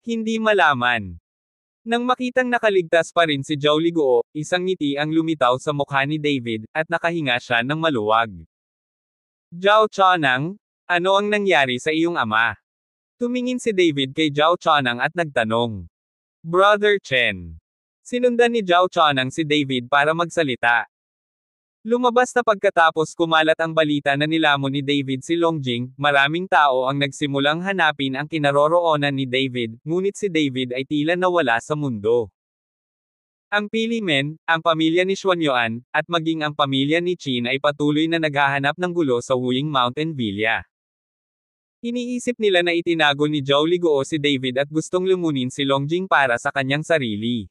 Hindi malaman. Nang makitang nakaligtas pa rin si Zhao Liguo, isang ngiti ang lumitaw sa mukha ni David, at nakahinga siya ng maluwag. "Zhao Chonang, ano ang nangyari sa iyong ama?" Tumingin si David kay Zhao Chonang at nagtanong. "Brother Chen." Sinundan ni Zhao Chonang si David para magsalita. Lumabas na pagkatapos kumalat ang balita na nilamon ni David si Longjing, maraming tao ang nagsimulang hanapin ang kinaroroonan ni David, ngunit si David ay tila nawala sa mundo. Ang Pili Men, ang pamilya ni Xuanyuan, at maging ang pamilya ni Qin ay patuloy na naghahanap ng gulo sa Wuying Mountain Villa. Iniisip nila na itinago ni Zhao Liguo si David at gustong lumunin si Longjing para sa kanyang sarili.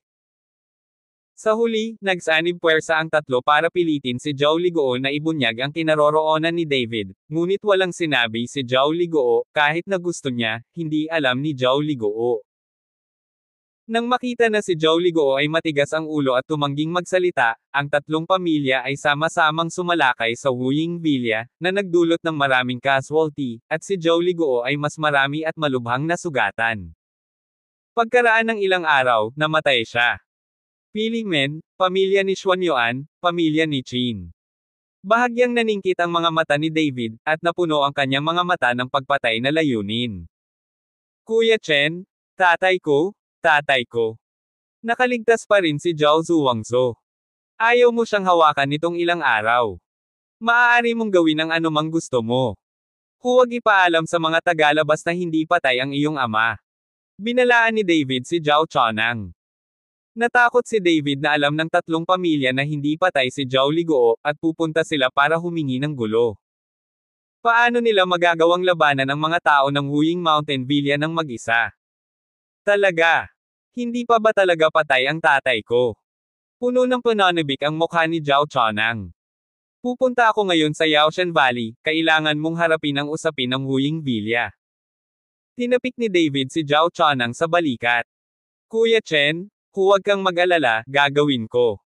Sa huli, nagsanib puwersa ang tatlo para pilitin si Zhao Liguo na ibunyag ang kinaroroonan ni David, ngunit walang sinabi si Zhao Liguo, kahit na gusto niya, hindi alam ni Zhao Liguo. Nang makita na si Zhao Liguo ay matigas ang ulo at tumangging magsalita, ang tatlong pamilya ay sama-samang sumalakay sa Wuying Villa, na nagdulot ng maraming casualty, at si Zhao Liguo ay mas marami at malubhang nasugatan. Pagkaraan ng ilang araw, namatay siya. Pili Men, pamilya ni Xuan Yuan, pamilya ni Qin. Bahagyang naningkit ang mga mata ni David, at napuno ang kanyang mga mata ng pagpatay na layunin. Kuya Chen, tatay ko. Nakaligtas pa rin si Zhao Zuangzo. Ayaw mo siyang hawakan nitong ilang araw. Maaari mong gawin ang anumang gusto mo. Huwag ipaalam sa mga tagalabas na hindi patay ang iyong ama. Binalaan ni David si Zhao Chonang. Natakot si David na alam ng tatlong pamilya na hindi patay si Zhao Liguo, at pupunta sila para humingi ng gulo. Paano nila magagawang labanan ang mga tao ng Wuying Mountain Villa ng mag-isa? Talaga? Hindi pa ba talaga patay ang tatay ko? Puno ng pananabik ang mukha ni Zhao Chonang. Pupunta ako ngayon sa Yaoshan Valley, kailangan mong harapin ang usapin ng Wuying Villa. Tinapik ni David si Zhao Chonang sa balikat. Kuya Chen, huwag kang mag-alala, gagawin ko.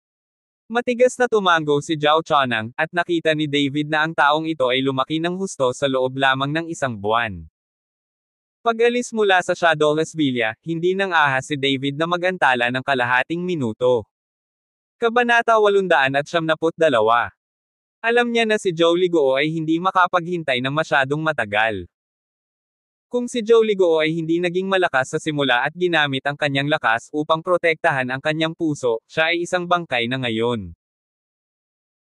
Matigas na tumango si Zhao Chonang, at nakita ni David na ang taong ito ay lumaki ng husto sa loob lamang ng isang buwan. Pag-alis mula sa Shadowless Villa, hindi nang ahas si David na mag-antala ng kalahating minuto. Kabanata 872. Alam niya na si Zhao Liguo ay hindi makapaghintay ng masyadong matagal. Kung si Zhao Liguo ay hindi naging malakas sa simula at ginamit ang kanyang lakas upang protektahan ang kanyang puso, siya ay isang bangkay na ngayon.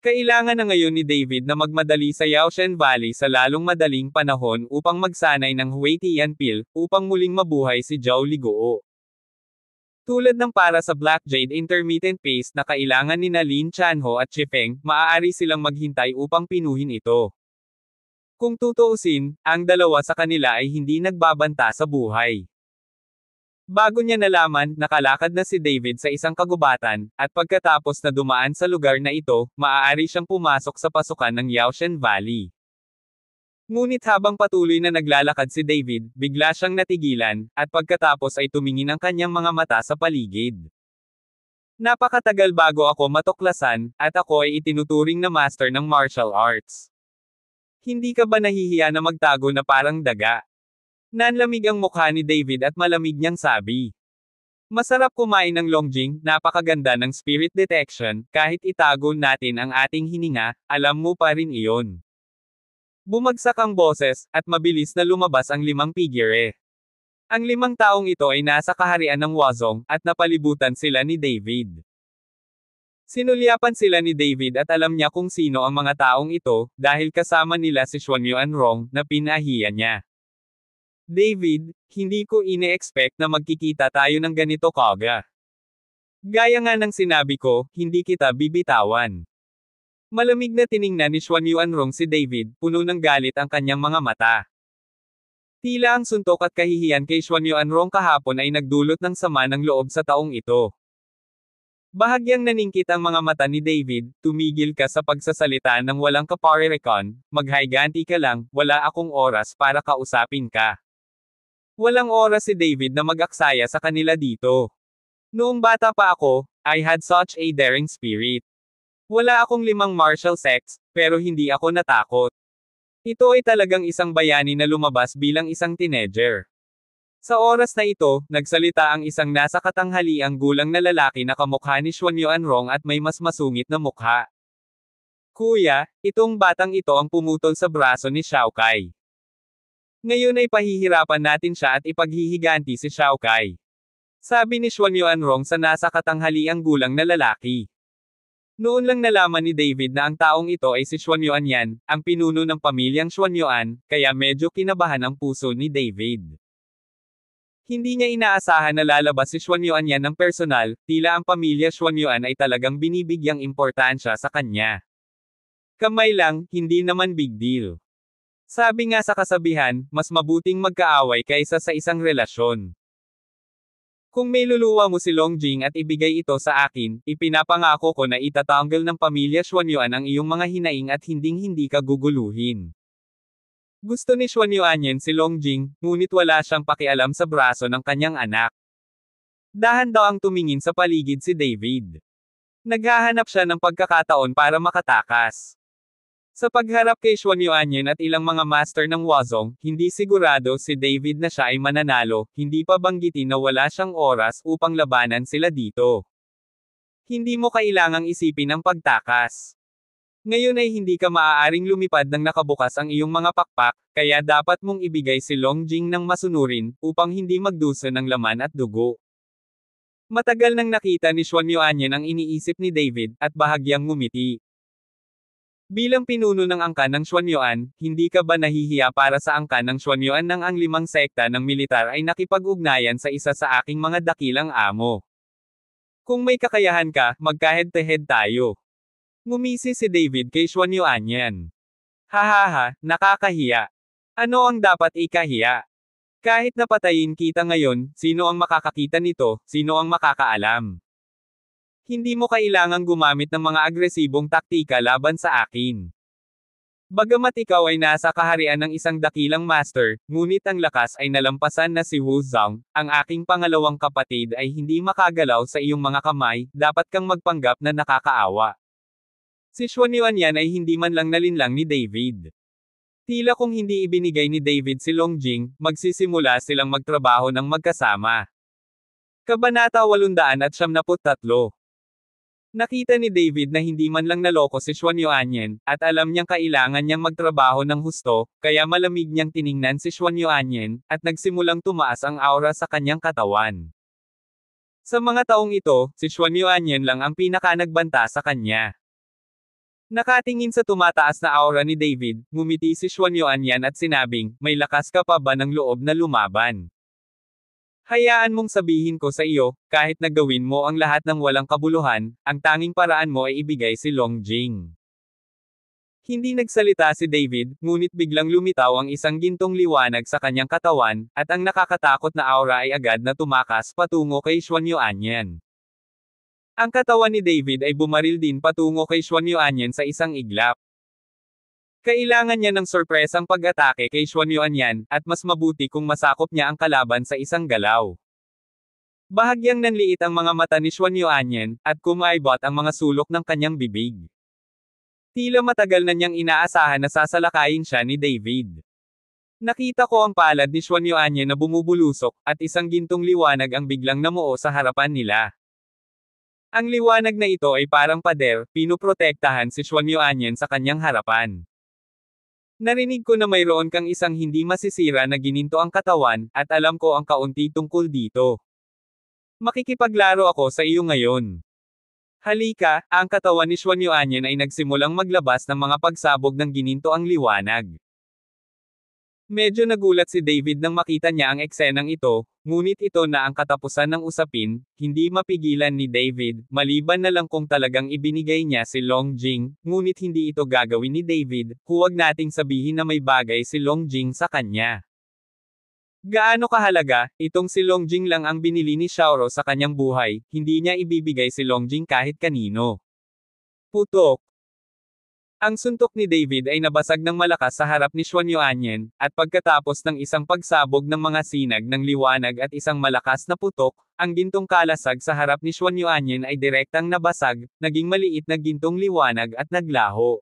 Kailangan na ngayon ni David na magmadali sa Yaoshan Valley sa lalong madaling panahon upang magsanay ng Huaytian Pill, upang muling mabuhay si Zhao Liguo. Tulad ng para sa Black Jade Intermittent Paste na kailangan ni Lin Chanho at Chifeng, maaari silang maghintay upang pinuhin ito. Kung tutuusin, ang dalawa sa kanila ay hindi nagbabanta sa buhay. Bago niya nalaman, nakalakad na si David sa isang kagubatan, at pagkatapos na dumaan sa lugar na ito, maaari siyang pumasok sa pasukan ng Yaoshan Valley. Ngunit habang patuloy na naglalakad si David, bigla siyang natigilan, at pagkatapos ay tumingin ang kanyang mga mata sa paligid. Napakatagal bago ako matuklasan, at ako ay itinuturing na master ng martial arts. Hindi ka ba nahihiya na magtago na parang daga? Nanlamig ang mukha ni David at malamig niyang sabi. Masarap kumain ng longjing, napakaganda ng spirit detection, kahit itago natin ang ating hininga, alam mo pa rin iyon. Bumagsak ang boses, at mabilis na lumabas ang 5 figure. Ang 5 taong ito ay nasa kaharian ng Wazong, at napalibutan sila ni David. Sinulyapan sila ni David at alam niya kung sino ang mga taong ito, dahil kasama nila si Xuan Yuanrong, na pinahiya niya. David, hindi ko ine-expect na magkikita tayo ng ganito kaga. Gaya nga ng sinabi ko, hindi kita bibitawan. Malamig na tiningnan ni Xuan Yuanrong si David, puno ng galit ang kanyang mga mata. Tila ang suntok at kahihiyan kay Xuan Yuanrong kahapon ay nagdulot ng sama ng loob sa taong ito. Bahagyang naningkit ang mga mata ni David, tumigil ka sa pagsasalita ng walang kaparerekon, maghiganti ka lang, wala akong oras para kausapin ka. Walang oras si David na mag-aksaya sa kanila dito. Noong bata pa ako, I had such a daring spirit. Wala akong 5 martial sects, pero hindi ako natakot. Ito ay talagang isang bayani na lumabas bilang isang teenager. Sa oras na ito, nagsalita ang isang nasa katanghaliang gulang na lalaki na kamukha ni Xuan Yuanrong at may mas masungit na mukha. Kuya, itong batang ito ang pumutol sa braso ni Xiao Kai. Ngayon ay pahihirapan natin siya at ipaghihiganti si Xiao Kai. Sabi ni Xuan Yuanrong sa nasa katanghaliang gulang na lalaki. Noon lang nalaman ni David na ang taong ito ay si Xuan Yuanyan, ang pinuno ng pamilyang Xuan Yuan, kaya medyo kinabahan ang puso ni David. Hindi niya inaasahan na lalabas si Xuan Yuanyan ng personal, tila ang pamilya Xuan Yuan ay talagang binibigyang importansya sa kanya. Kamay lang, hindi naman big deal. Sabi nga sa kasabihan, mas mabuting magkaaway kaysa sa isang relasyon. Kung may luluwa mo si Longjing at ibigay ito sa akin, ipinapangako ko na itatanggal ng pamilya Xuan Yuan ang iyong mga hinaing at hinding-hindi ka guguluhin. Gusto ni Xuan Yuanyan si Longjing, ngunit wala siyang pakialam sa braso ng kanyang anak. Dahan daw ang tumingin sa paligid si David. Naghahanap siya ng pagkakataon para makatakas. Sa pagharap kay Xuan Yuanyin at ilang mga master ng Wuzong, hindi sigurado si David na siya ay mananalo, hindi pa banggitin na wala siyang oras upang labanan sila dito. Hindi mo kailangang isipin ang pagtakas. Ngayon ay hindi ka maaaring lumipad ng nakabukas ang iyong mga pakpak, kaya dapat mong ibigay si Long Jing ng masunurin, upang hindi magdusa ng laman at dugo. Matagal nang nakita ni Xuan Yuanyin ang iniisip ni David, at bahagyang ngumiti. Bilang pinuno ng angkan ng Xuanyuan, hindi ka ba nahihiya para sa angkan ng Xuanyuan nang ang 5 sekta ng militar ay nakipag-ugnayan sa isa sa aking mga dakilang amo? Kung may kakayahan ka, magka-head-to-head tayo. Ngumisi si David kay Xuanyuan. Hahaha, nakakahiya. Ano ang dapat ikahiya? Kahit napatayin kita ngayon, sino ang makakakita nito, sino ang makakaalam? Hindi mo kailangang gumamit ng mga agresibong taktika laban sa akin. Bagamat ikaw ay nasa kaharian ng isang dakilang master, ngunit ang lakas ay nalampasan na si Wu Zhang, ang aking pangalawang kapatid ay hindi makagalaw sa iyong mga kamay, dapat kang magpanggap na nakakaawa. Si Xuanyuan yan ay hindi man lang nalinlang ni David. Tila kung hindi ibinigay ni David si Long Jing, magsisimula silang magtrabaho ng magkasama. Kabanata 873. Nakita ni David na hindi man lang naloko si Xuan Yuanyin, at alam niyang kailangan niyang magtrabaho ng husto, kaya malamig niyang tiningnan si Xuan Yuanyin, at nagsimulang tumaas ang aura sa kanyang katawan. Sa mga taong ito, si Xuan Yuanyin lang ang pinaka-nagbanta sa kanya. Nakatingin sa tumataas na aura ni David, ngumiti si Xuan Yuanyin at sinabing, may lakas ka pa ba ng loob na lumaban? Hayaan mong sabihin ko sa iyo, kahit na gawin mo ang lahat ng walang kabuluhan, ang tanging paraan mo ay ibigay si Long Jing. Hindi nagsalita si David, ngunit biglang lumitaw ang isang gintong liwanag sa kanyang katawan, at ang nakakatakot na aura ay agad na tumakas patungo kay Xuan Yuanyin. Ang katawan ni David ay bumaril din patungo kay Xuan Yuanyin sa isang iglap. Kailangan niya ng sorpresang pag-atake kay Xuan Yuanyin, at mas mabuti kung masakop niya ang kalaban sa isang galaw. Bahagyang nanliit ang mga mata ni Xuan Yuanyin, at kumaibot ang mga sulok ng kanyang bibig. Tila matagal na niyang inaasahan na sasalakayin siya ni David. Nakita ko ang palad ni Xuan Yuanyin na bumubulusok, at isang gintong liwanag ang biglang namuo sa harapan nila. Ang liwanag na ito ay parang pader, pinuprotektahan si Xuan Yuanyin sa kanyang harapan. Narinig ko na mayroon kang isang hindi masisira na gininto ang katawan, at alam ko ang kaunti tungkol dito. Makikipaglaro ako sa iyo ngayon. Halika, ang katawan ni Xuan Yuanyin ay nagsimulang maglabas ng mga pagsabog ng gininto ang liwanag. Medyo nagulat si David nang makita niya ang eksenang ito, ngunit ito na ang katapusan ng usapin, hindi mapigilan ni David, maliban na lang kung talagang ibinigay niya si Long Jing, ngunit hindi ito gagawin ni David, huwag nating sabihin na may bagay si Long Jing sa kanya. Gaano kahalaga, itong si Long Jing lang ang binili ni Xiaoro sa kanyang buhay, hindi niya ibibigay si Long Jing kahit kanino. Putok. Ang suntok ni David ay nabasag ng malakas sa harap ni Xuan Yuanyin, at pagkatapos ng isang pagsabog ng mga sinag ng liwanag at isang malakas na putok, ang gintong kalasag sa harap ni Xuan Yuanyin ay direktang nabasag, naging maliit na gintong liwanag at naglaho.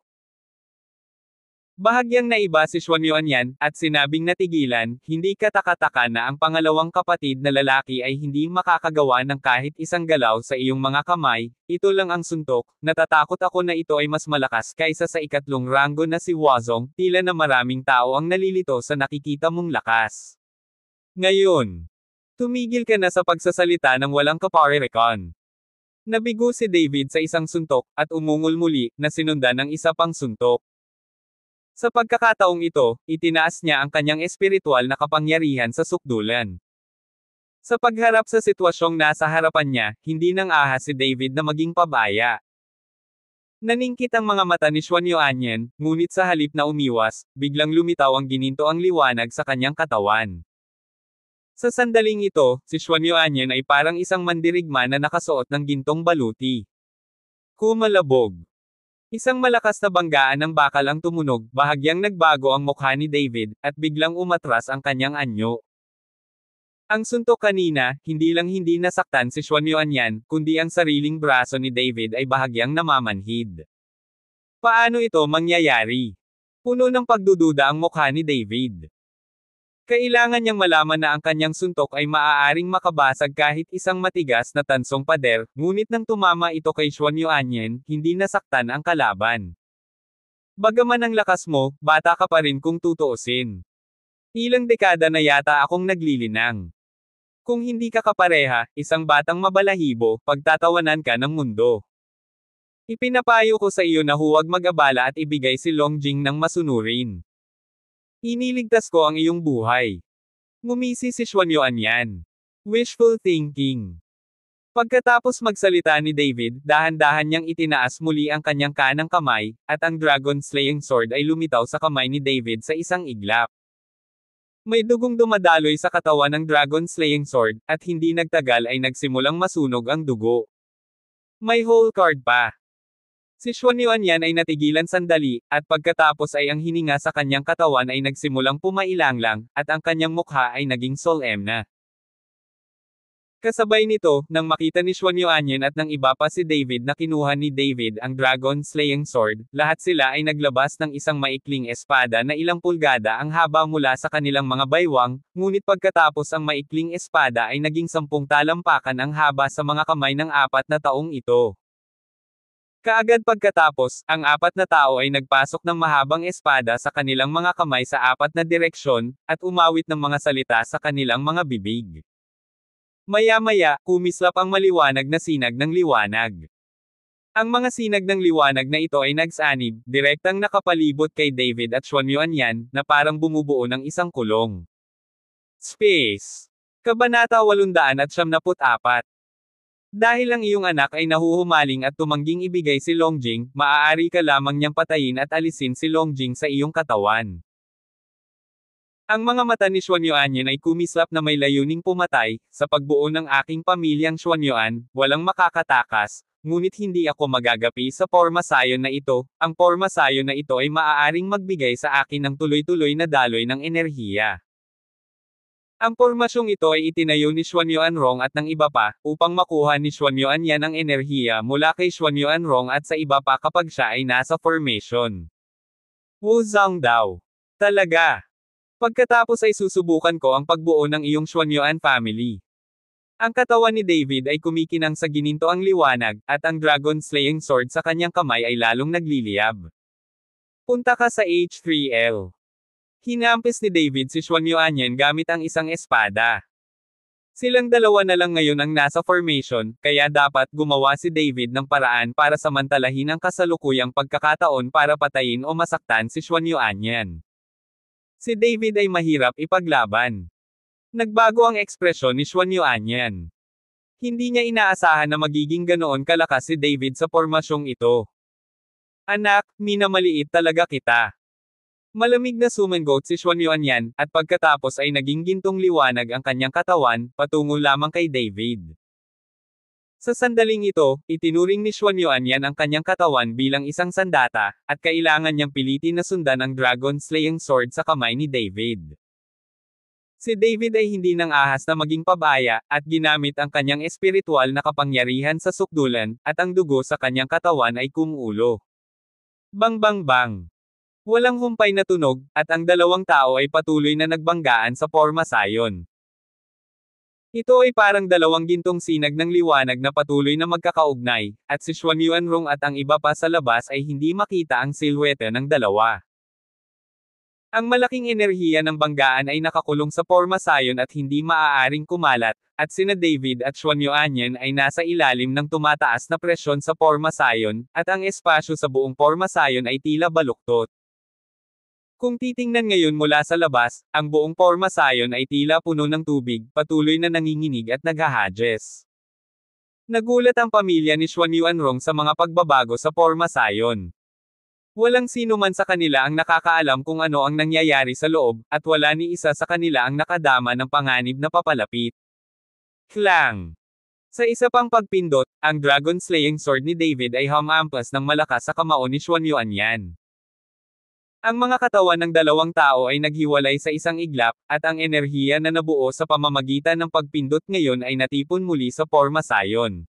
Bahagyang naiba si Xuan Yuanyin, at sinabing natigilan, hindi kataka-taka na ang pangalawang kapatid na lalaki ay hindi makakagawa ng kahit isang galaw sa iyong mga kamay, ito lang ang suntok, natatakot ako na ito ay mas malakas kaysa sa ikatlong ranggo na si Wuzong, tila na maraming tao ang nalilito sa nakikita mong lakas. Ngayon, tumigil ka na sa pagsasalita ng walang kaparerekon. Nabigo si David sa isang suntok, at umungol muli, na sinundan ng isa pang suntok. Sa pagkakataong ito, itinaas niya ang kanyang espiritual na kapangyarihan sa sukdulan. Sa pagharap sa sitwasyong nasa harapan niya, hindi nang ahas si David na maging pabaya. Naningkit ang mga mata ni Xuan Yuanyin, ngunit sa halip na umiwas, biglang lumitaw ang gininto ang liwanag sa kanyang katawan. Sa sandaling ito, si Xuan Yuanyin ay parang isang mandirigma na nakasuot ng gintong baluti. Kumalabog. Isang malakas na banggaan ng bakal ang tumunog, bahagyang nagbago ang mukha ni David, at biglang umatras ang kanyang anyo. Ang suntok kanina, hindi lang hindi nasaktan si Xuan Yuanyan, kundi ang sariling braso ni David ay bahagyang namamanhid. Paano ito mangyayari? Puno ng pagdududa ang mukha ni David. Kailangan niyang malaman na ang kanyang suntok ay maaaring makabasag kahit isang matigas na tansong pader, ngunit nang tumama ito kay Xuan Yuanyan, hindi nasaktan ang kalaban. Bagaman ang lakas mo, bata ka pa rin kung tutuusin. Ilang dekada na yata akong naglilinang. Kung hindi ka kapareha, isang batang mabalahibo, pagtatawanan ka ng mundo. Ipinapayo ko sa iyo na huwag mag-abala at ibigay si Longjing ng masunurin. Iniligtas ko ang iyong buhay. Ngumisi si Xuan Yuanyan. Wishful thinking. Pagkatapos magsalita ni David, dahan-dahan niyang itinaas muli ang kanyang kanang kamay, at ang Dragon Slaying Sword ay lumitaw sa kamay ni David sa isang iglap. May dugong dumadaloy sa katawan ng Dragon Slaying Sword, at hindi nagtagal ay nagsimulang masunog ang dugo. May whole card pa. Si Xuan Yuanyan ay natigilan sandali, at pagkatapos ay ang hininga sa kanyang katawan ay nagsimulang pumailanglang, at ang kanyang mukha ay naging solemn. Kasabay nito, nang makita ni Xuan Yuanyan at ng iba pa si David na kinuha ni David ang Dragon Slaying Sword, lahat sila ay naglabas ng isang maikling espada na ilang pulgada ang haba mula sa kanilang mga baywang, ngunit pagkatapos ang maikling espada ay naging 10 talampakan ang haba sa mga kamay ng 4 na taong ito. Kaagad pagkatapos, ang 4 na tao ay nagpasok ng mahabang espada sa kanilang mga kamay sa 4 na direksyon, at umawit ng mga salita sa kanilang mga bibig. Maya-maya, kumislap ang maliwanag na sinag ng liwanag. Ang mga sinag ng liwanag na ito ay nagsanib, direktang nakapalibot kay David at Xuan Yuanyan, na parang bumubuo ng isang kulong. Space. Kabanata 874. Dahil ang iyong anak ay nahuhumaling at tumangging ibigay si Longjing, maaari ka lamang niyang patayin at alisin si Longjing sa iyong katawan. Ang mga mata ni Xuan Yuanyan ay kumislap na may layuning pumatay, sa pagbuo ng aking pamilyang Xuan Yuan, walang makakatakas, ngunit hindi ako magagapi sa porma sayon na ito, ang porma sayon na ito ay maaaring magbigay sa akin ng tuloy-tuloy na daloy ng enerhiya. Ang pormasyong ito ay itinayo ni Xuan Yuanrong at ng iba pa, upang makuha ni Xuan Yuanyan ang enerhiya mula kay Xuan Yuanrong at sa iba pa kapag siya ay nasa formation. Wu Zhang daw. Talaga. Pagkatapos ay susubukan ko ang pagbuo ng iyong Xuan Yuan family. Ang katawan ni David ay kumikinang sa gininto ang liwanag, at ang Dragon Slaying Sword sa kanyang kamay ay lalong nagliliyab. Punta ka sa H3L. Hinampis ni David si Xuan Yuanyan gamit ang isang espada. Silang dalawa na lang ngayon ang nasa formation, kaya dapat gumawa si David ng paraan para samantalahin ang kasalukuyang pagkakataon para patayin o masaktan si Xuan Yuanyan. Si David ay mahirap ipaglaban. Nagbago ang ekspresyon ni Xuan Yuanyan. Hindi niya inaasahan na magiging ganoon kalakas si David sa pormasyong ito. Anak, minamaliit talaga kita. Malamig na sumangot si Xuan Yuanyan, at pagkatapos ay naging gintong liwanag ang kanyang katawan, patungo lamang kay David. Sa sandaling ito, itinuring ni Xuan Yuanyan ang kanyang katawan bilang isang sandata, at kailangan niyang pilitin na sundan ang Dragon Slaying Sword sa kamay ni David. Si David ay hindi nang ahas na maging pabaya, at ginamit ang kanyang espiritual na kapangyarihan sa sukdulan, at ang dugo sa kanyang katawan ay kumuulo. Bang bang bang. Walang humpay na tunog, at ang dalawang tao ay patuloy na nagbanggaan sa porma sayon. Ito ay parang dalawang gintong sinag ng liwanag na patuloy na magkakaugnay, at si Xuan Yuanrong at ang iba pa sa labas ay hindi makita ang silhwete ng dalawa. Ang malaking enerhiya ng banggaan ay nakakulong sa porma sayon at hindi maaaring kumalat, at sina David at Xuan Yuanyan ay nasa ilalim ng tumataas na presyon sa porma sayon, at ang espasyo sa buong porma sayon ay tila baluktot. Kung titingnan ngayon mula sa labas, ang buong porma sayon ay tila puno ng tubig, patuloy na nanginginig at naghahadges. Nagulat ang pamilya ni Xuan Yuanrong sa mga pagbabago sa porma sayon. Walang sino man sa kanila ang nakakaalam kung ano ang nangyayari sa loob, at wala ni isa sa kanila ang nakadama ng panganib na papalapit. Klang! Sa isa pang pagpindot, ang Dragon Slaying Sword ni David ay humampas ng malakas sa kamao ni Xuan Yuanyan. Ang mga katawan ng dalawang tao ay naghiwalay sa isang iglap, at ang enerhiya na nabuo sa pamamagitan ng pagpindot ngayon ay natipon muli sa porma sayon.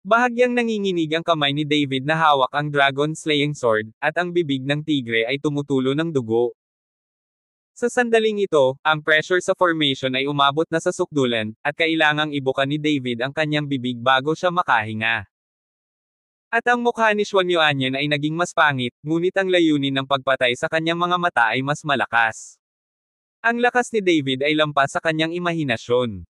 Bahagyang nanginginig ang kamay ni David na hawak ang dragon slaying sword, at ang bibig ng tigre ay tumutulo ng dugo. Sa sandaling ito, ang pressure sa formation ay umabot na sa sukdulan, at kailangang ibuka ni David ang kanyang bibig bago siya makahinga. At ang mukha ni Xuan Yuanyan ay naging mas pangit, ngunit ang layunin ng pagpatay sa kanyang mga mata ay mas malakas. Ang lakas ni David ay lampas sa kanyang imahinasyon.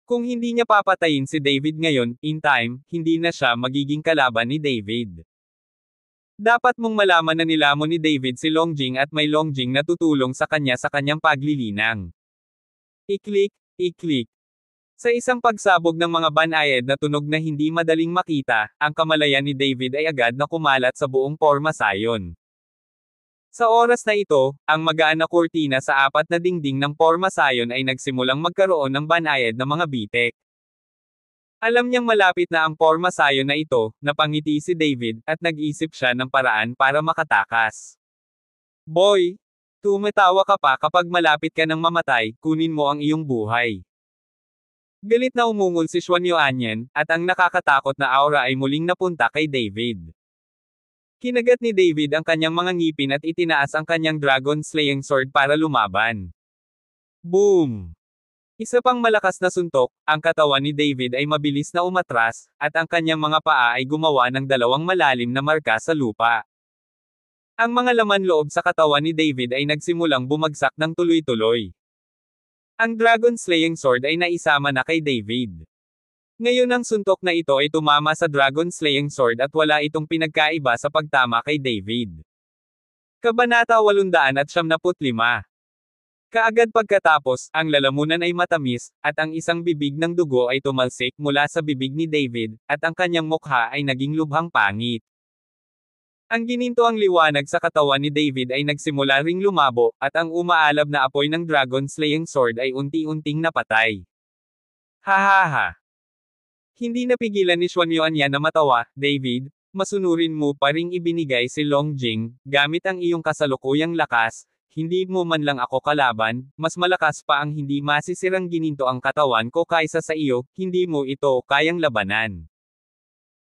Kung hindi niya papatayin si David ngayon, in time, hindi na siya magiging kalaban ni David. Dapat mong malaman na nilamon ni David si Longjing at may Longjing na tutulong sa kanya sa kanyang paglilinang. I-click, i-click. Sa isang pagsabog ng mga banayad na tunog na hindi madaling makita, ang kamalayan ni David ay agad na kumalat sa buong porma sayon. Sa oras na ito, ang magaan na kurtina sa apat na dingding ng porma sayon ay nagsimulang magkaroon ng banayad na mga bitek. Alam niyang malapit na ang porma sayon na ito, napangiti si David, at nag-isip siya ng paraan para makatakas. Boy! Tumatawa ka pa kapag malapit ka ng mamatay, kunin mo ang iyong buhay. Galit na umungol si Xuan Yuanyan, at ang nakakatakot na aura ay muling napunta kay David. Kinagat ni David ang kanyang mga ngipin at itinaas ang kanyang dragon slaying sword para lumaban. Boom! Isa pang malakas na suntok, ang katawan ni David ay mabilis na umatras, at ang kanyang mga paa ay gumawa ng dalawang malalim na marka sa lupa. Ang mga laman loob sa katawan ni David ay nagsimulang bumagsak ng tuloy-tuloy. Ang dragon slaying sword ay naisama na kay David. Ngayon ang suntok na ito ay tumama sa dragon slaying sword at wala itong pinagkaiba sa pagtama kay David. Kabanata 875. Kaagad pagkatapos, ang lalamunan ay matamis, at ang isang bibig ng dugo ay tumalsik mula sa bibig ni David, at ang kanyang mukha ay naging lubhang pangit. Ang gininto ang liwanag sa katawan ni David ay nagsimula ring lumabo, at ang umaalab na apoy ng dragon slaying sword ay unti-unting napatay. Hahaha! Hindi napigilan ni Xuan Yuanyan na matawa. David, masunurin mo pa ring ibinigay si Longjing, gamit ang iyong kasalukuyang lakas, hindi mo man lang ako kalaban, mas malakas pa ang hindi masisirang gininto ang katawan ko kaysa sa iyo, hindi mo ito kayang labanan.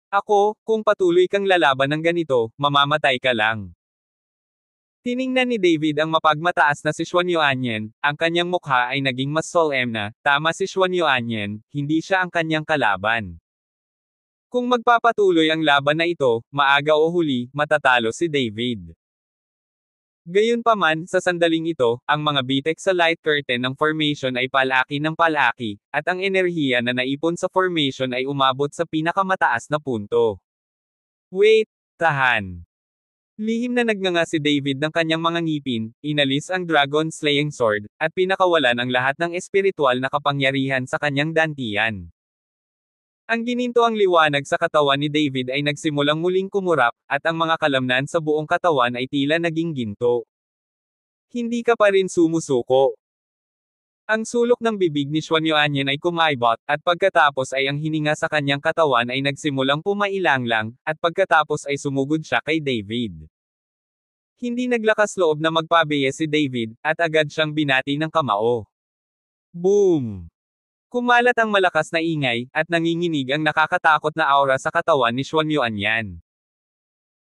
Ako, kung patuloy kang lalaban ng ganito, mamamatay ka lang. Tiningnan ni David ang mapagmataas na si Xuan Yuanyan, ang kanyang mukha ay naging mas solemn na, tama si Xuan Yuanyan, hindi siya ang kanyang kalaban. Kung magpapatuloy ang laban na ito, maaga o huli, matatalo si David. Gayunpaman, sa sandaling ito, ang mga bitek sa light curtain ng formation ay palaki ng palaki, at ang enerhiya na naipon sa formation ay umabot sa pinakamataas na punto. Wait, tahan. Lihim na nagnganga si David ng kanyang mga ngipin, inalis ang dragon slaying sword, at pinakawalan ang lahat ng espiritual na kapangyarihan sa kanyang dantian. Ang gininto ang liwanag sa katawan ni David ay nagsimulang muling kumurap, at ang mga kalamnan sa buong katawan ay tila naging ginto. Hindi ka pa rin sumusuko. Ang sulok ng bibig ni Xuan Yuanyan ay kumaibot, at pagkatapos ay ang hininga sa kanyang katawan ay nagsimulang pumailanglang, at pagkatapos ay sumugod siya kay David. Hindi naglakas loob na magpabiye si David, at agad siyang binati ng kamao. Boom! Kumalat ang malakas na ingay, at nanginginig ang nakakatakot na aura sa katawan ni Xuan Yuanyan.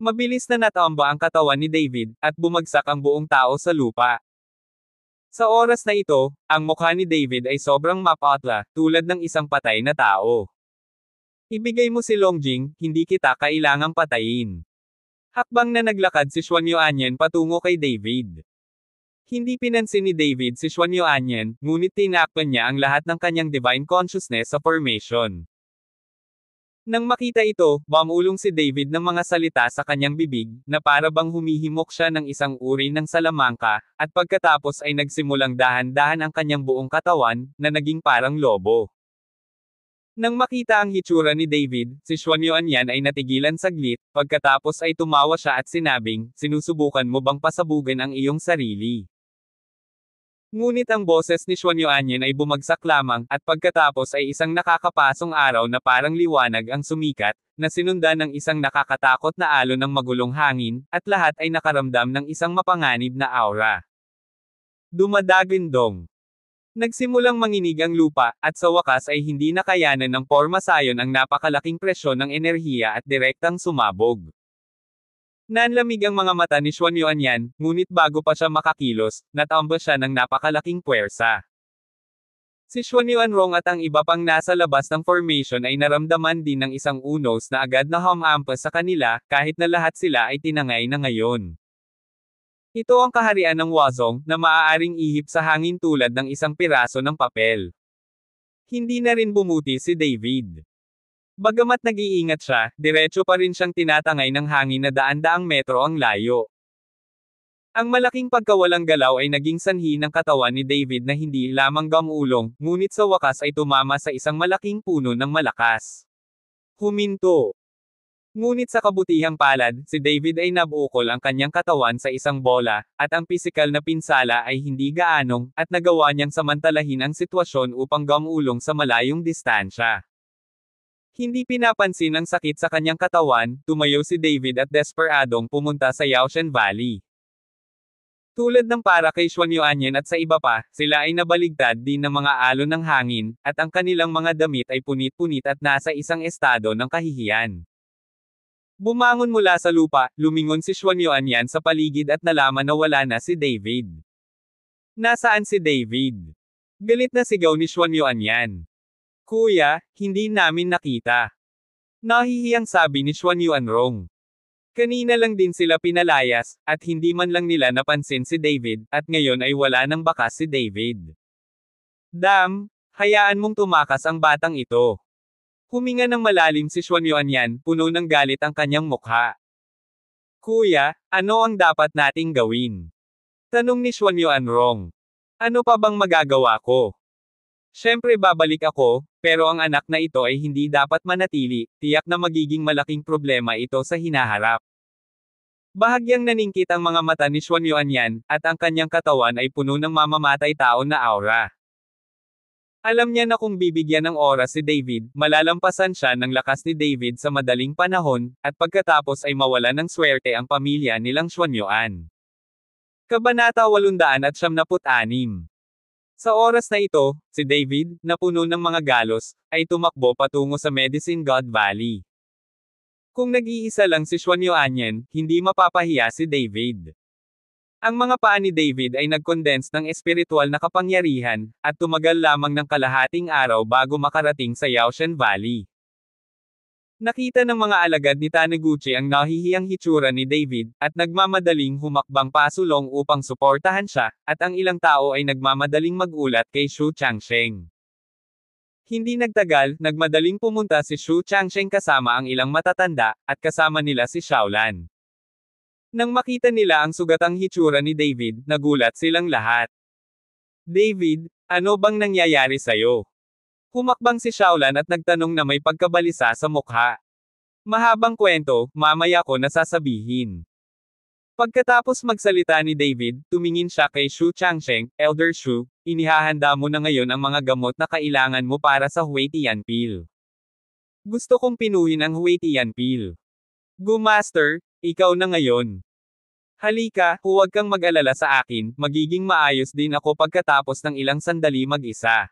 Mabilis na natamba ang katawan ni David, at bumagsak ang buong tao sa lupa. Sa oras na ito, ang mukha ni David ay sobrang mapatla, tulad ng isang patay na tao. Ibigay mo si Longjing, hindi kita kailangang patayin. Hakbang na naglakad si Xuan Yuanyan patungo kay David. Hindi pinansin ni David si Xuan Yuanyan, ngunit tinakpan niya ang lahat ng kanyang divine consciousness sa formation. Nang makita ito, bumulong si David ng mga salita sa kanyang bibig, na para bang humihimok siya ng isang uri ng salamangka, at pagkatapos ay nagsimulang dahan-dahan ang kanyang buong katawan, na naging parang lobo. Nang makita ang hitsura ni David, si Xuan Yuanyan ay natigilan saglit, pagkatapos ay tumawa siya at sinabing, sinusubukan mo bang pasabugan ang iyong sarili? Ngunit ang boses ni Xuan Yuanyan ay bumagsak lamang, at pagkatapos ay isang nakakapasong araw na parang liwanag ang sumikat, na sinundan ng isang nakakatakot na alon ng magulong hangin, at lahat ay nakaramdam ng isang mapanganib na aura. Dumadagindong. Nagsimulang manginig ang lupa, at sa wakas ay hindi nakayanan ng pormasayon ang napakalaking presyon ng enerhiya at direktang sumabog. Nanlamig ang mga mata ni Xuan Yuanyan, ngunit bago pa siya makakilos, natamba siya ng napakalaking puwersa. Si Xuan Yuanrong at ang iba pang nasa labas ng formation ay naramdaman din ng isang unos na agad na humampas sa kanila, kahit na lahat sila ay tinangay na ngayon. Ito ang kaharian ng Wuzong, na maaaring ihip sa hangin tulad ng isang piraso ng papel. Hindi na rin bumuti si David. Bagamat nag-iingat siya, diretso pa rin siyang tinatangay ng hangin na daan-daang metro ang layo. Ang malaking pagkawalang galaw ay naging sanhi ng katawan ni David na hindi lamang gamulong, ngunit sa wakas ay tumama sa isang malaking puno ng malakas. Huminto. Ngunit sa kabutihang palad, si David ay nabukol ang kanyang katawan sa isang bola, at ang pisikal na pinsala ay hindi gaanong, at nagawa niyang samantalahin ang sitwasyon upang gamulong sa malayong distansya. Hindi pinapansin ang sakit sa kanyang katawan, tumayo si David at desperadong pumunta sa Yaoshan Valley. Tulad ng para kay Xuan Yuanyan at sa iba pa, sila ay nabaligtad din ng mga alon ng hangin, at ang kanilang mga damit ay punit-punit at nasa isang estado ng kahihiyan. Bumangon mula sa lupa, lumingon si Xuan Yuanyan sa paligid at nalaman na wala na si David. Nasaan si David? Galit na sigaw ni Xuan Yuanyan. Kuya, hindi namin nakita. Nahihiyang sabi ni Xuan Yuanrong. Kanina lang din sila pinalayas, at hindi man lang nila napansin si David, at ngayon ay wala nang bakas si David. Dam, hayaan mong tumakas ang batang ito. Huminga ng malalim si Xuan Yuanyan, puno ng galit ang kanyang mukha. Kuya, ano ang dapat nating gawin? Tanong ni Xuan Yuanrong. Ano pa bang magagawa ko? Siyempre babalik ako, pero ang anak na ito ay hindi dapat manatili, tiyak na magiging malaking problema ito sa hinaharap. Bahagyang naningkit ang mga mata ni Xuan Yuanyan, at ang kanyang katawan ay puno ng mamamatay tao na aura. Alam niya na kung bibigyan ng oras si David, malalampasan siya ng lakas ni David sa madaling panahon, at pagkatapos ay mawala ng swerte ang pamilya nilang Xuan Yuan. Kabanata 876. Sa oras na ito, si David, na puno ng mga galos, ay tumakbo patungo sa Medicine God Valley. Kung nag-iisa lang si Xuan Yuanyan, hindi mapapahiya si David. Ang mga paa ni David ay nag-condense ng espiritual na kapangyarihan, at tumagal lamang ng kalahating araw bago makarating sa Yaoshan Valley. Nakita ng mga alagad ni Taniguchi ang nahihiyang hitsura ni David, at nagmamadaling humakbang pasulong upang suportahan siya, at ang ilang tao ay nagmamadaling magulat kay Xu Changsheng. Hindi nagtagal, nagmadaling pumunta si Xu Changsheng kasama ang ilang matatanda, at kasama nila si Xiaolan. Nang makita nila ang sugatang hitsura ni David, nagulat silang lahat. David, ano bang nangyayari sa'yo? Humakbang si Xiaolan at nagtanong na may pagkabalisa sa mukha. Mahabang kwento, mamaya ko nasasabihin. Pagkatapos magsalita ni David, tumingin siya kay Xu Changsheng, Elder Xu, inihahanda mo na ngayon ang mga gamot na kailangan mo para sa Huitian Pill. Gusto kong pinuhin ang Huitian Pill. Go Master, ikaw na ngayon. Halika, huwag kang mag-alala sa akin, magiging maayos din ako pagkatapos ng ilang sandali mag-isa.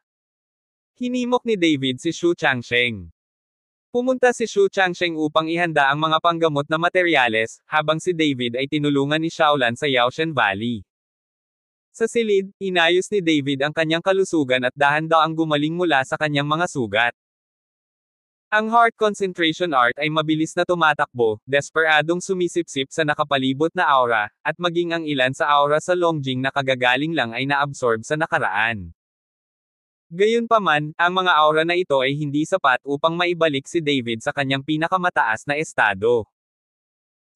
Hinimok ni David si Xu Changsheng. Pumunta si Xu Changsheng upang ihanda ang mga panggamot na materyales, habang si David ay tinulungan ni Xiaolan sa Yaoshan Valley. Sa silid, inayos ni David ang kanyang kalusugan at dahan-daang gumaling mula sa kanyang mga sugat. Ang heart concentration art ay mabilis na tumatakbo, desperadong sumisipsip sa nakapalibot na aura, at maging ang ilan sa aura sa Longjing na kagagaling lang ay naabsorb sa nakaraan. Gayunpaman, ang mga aura na ito ay hindi sapat upang maibalik si David sa kanyang pinakamataas na estado.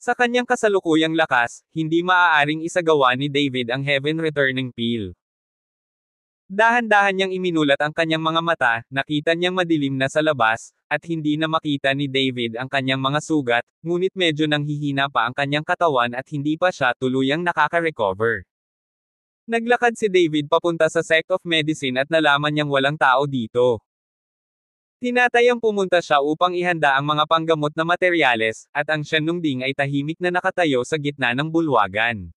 Sa kanyang kasalukuyang lakas, hindi maaaring isagawa ni David ang Heaven Returning Pill. Dahan-dahan niyang iminulat ang kanyang mga mata, nakita niyang madilim na sa labas, at hindi na makita ni David ang kanyang mga sugat, ngunit medyo nanghihina pa ang kanyang katawan at hindi pa siya tuluyang nakaka-recover. Naglakad si David papunta sa Sect of Medicine at nalaman niyang walang tao dito. Tinatayang pumunta siya upang ihanda ang mga panggamot na materyales, at ang Shenlongding ay tahimik na nakatayo sa gitna ng bulwagan.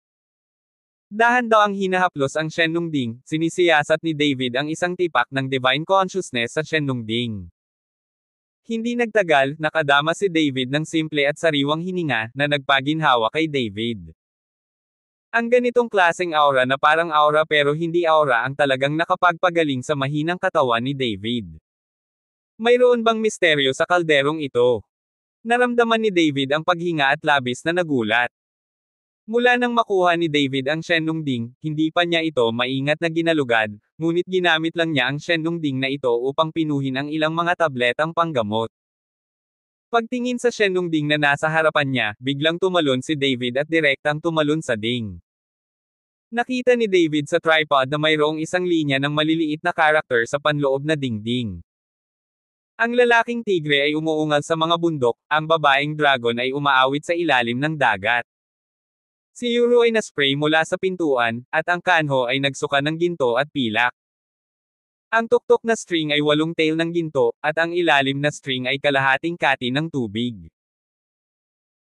Dahan-daang hinahaplos ang Shenlongding, sinisiyasat ni David ang isang tipak ng divine consciousness sa Shenlongding. Hindi nagtagal, nakadama si David ng simple at sariwang hininga, na nagpaginhawa kay David. Ang ganitong klaseng aura na parang aura pero hindi aura ang talagang nakapagpagaling sa mahinang katawan ni David. Mayroon bang misteryo sa kalderong ito? Naramdaman ni David ang paghinga at labis na nagulat. Mula nang makuha ni David ang Shenlongding, hindi pa niya ito maingat na ginalugad, ngunit ginamit lang niya ang Shenlongding na ito upang pinuhin ang ilang mga tabletang panggamot. Pagtingin sa Shenlongding na nasa harapan niya, biglang tumalon si David at direktang tumalon sa ding. Nakita ni David sa tripod na mayroong isang linya ng maliliit na karakter sa panloob na dingding. Ang lalaking tigre ay umuungal sa mga bundok, ang babaeng dragon ay umaawit sa ilalim ng dagat. Si Yuro ay naspray mula sa pintuan, at ang kanho ay nagsuka ng ginto at pilak. Ang tuktok na string ay 8 tail ng ginto, at ang ilalim na string ay kalahating kati ng tubig.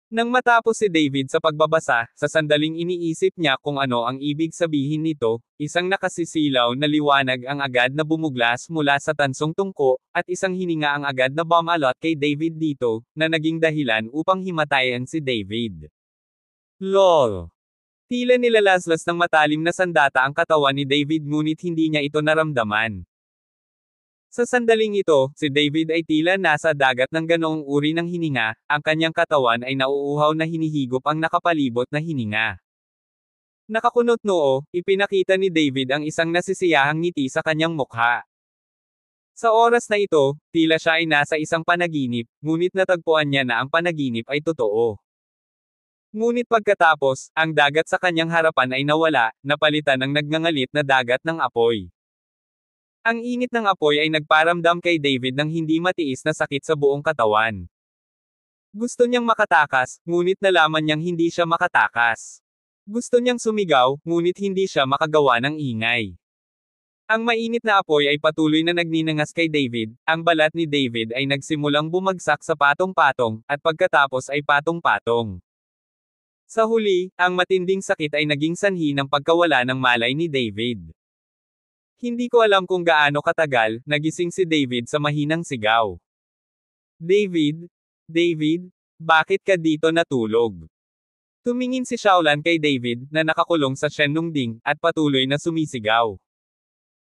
Nang matapos si David sa pagbabasa, sa sandaling iniisip niya kung ano ang ibig sabihin nito, isang nakasisilaw na liwanag ang agad na bumuglas mula sa tansong tungko, at isang hininga ang agad na bumalot kay David dito, na naging dahilan upang himatayan si David. LOL. Tila nilalaslas ng matalim na sandata ang katawan ni David ngunit hindi niya ito naramdaman. Sa sandaling ito, si David ay tila nasa dagat ng ganoong uri ng hininga, ang kanyang katawan ay nauuhaw na hinihigop ang nakapalibot na hininga. Nakakunot noo, ipinakita ni David ang isang nasisiyahang ngiti sa kanyang mukha. Sa oras na ito, tila siya ay nasa isang panaginip, ngunit natagpuan niya na ang panaginip ay totoo. Ngunit pagkatapos, ang dagat sa kanyang harapan ay nawala, napalitan ng nagngangalit na dagat ng apoy. Ang init ng apoy ay nagparamdam kay David ng hindi matiis na sakit sa buong katawan. Gusto niyang makatakas, ngunit nalaman niyang hindi siya makatakas. Gusto niyang sumigaw, ngunit hindi siya makagawa ng ingay. Ang mainit na apoy ay patuloy na nagninangas kay David, ang balat ni David ay nagsimulang bumagsak sa patong-patong, at pagkatapos ay patong-patong. Sa huli, ang matinding sakit ay naging sanhi ng pagkawala ng malay ni David. Hindi ko alam kung gaano katagal, nagising si David sa mahinang sigaw. David? David? Bakit ka dito natulog? Tumingin si Xiaolan kay David, na nakakulong sa Shenlongding, at patuloy na sumisigaw.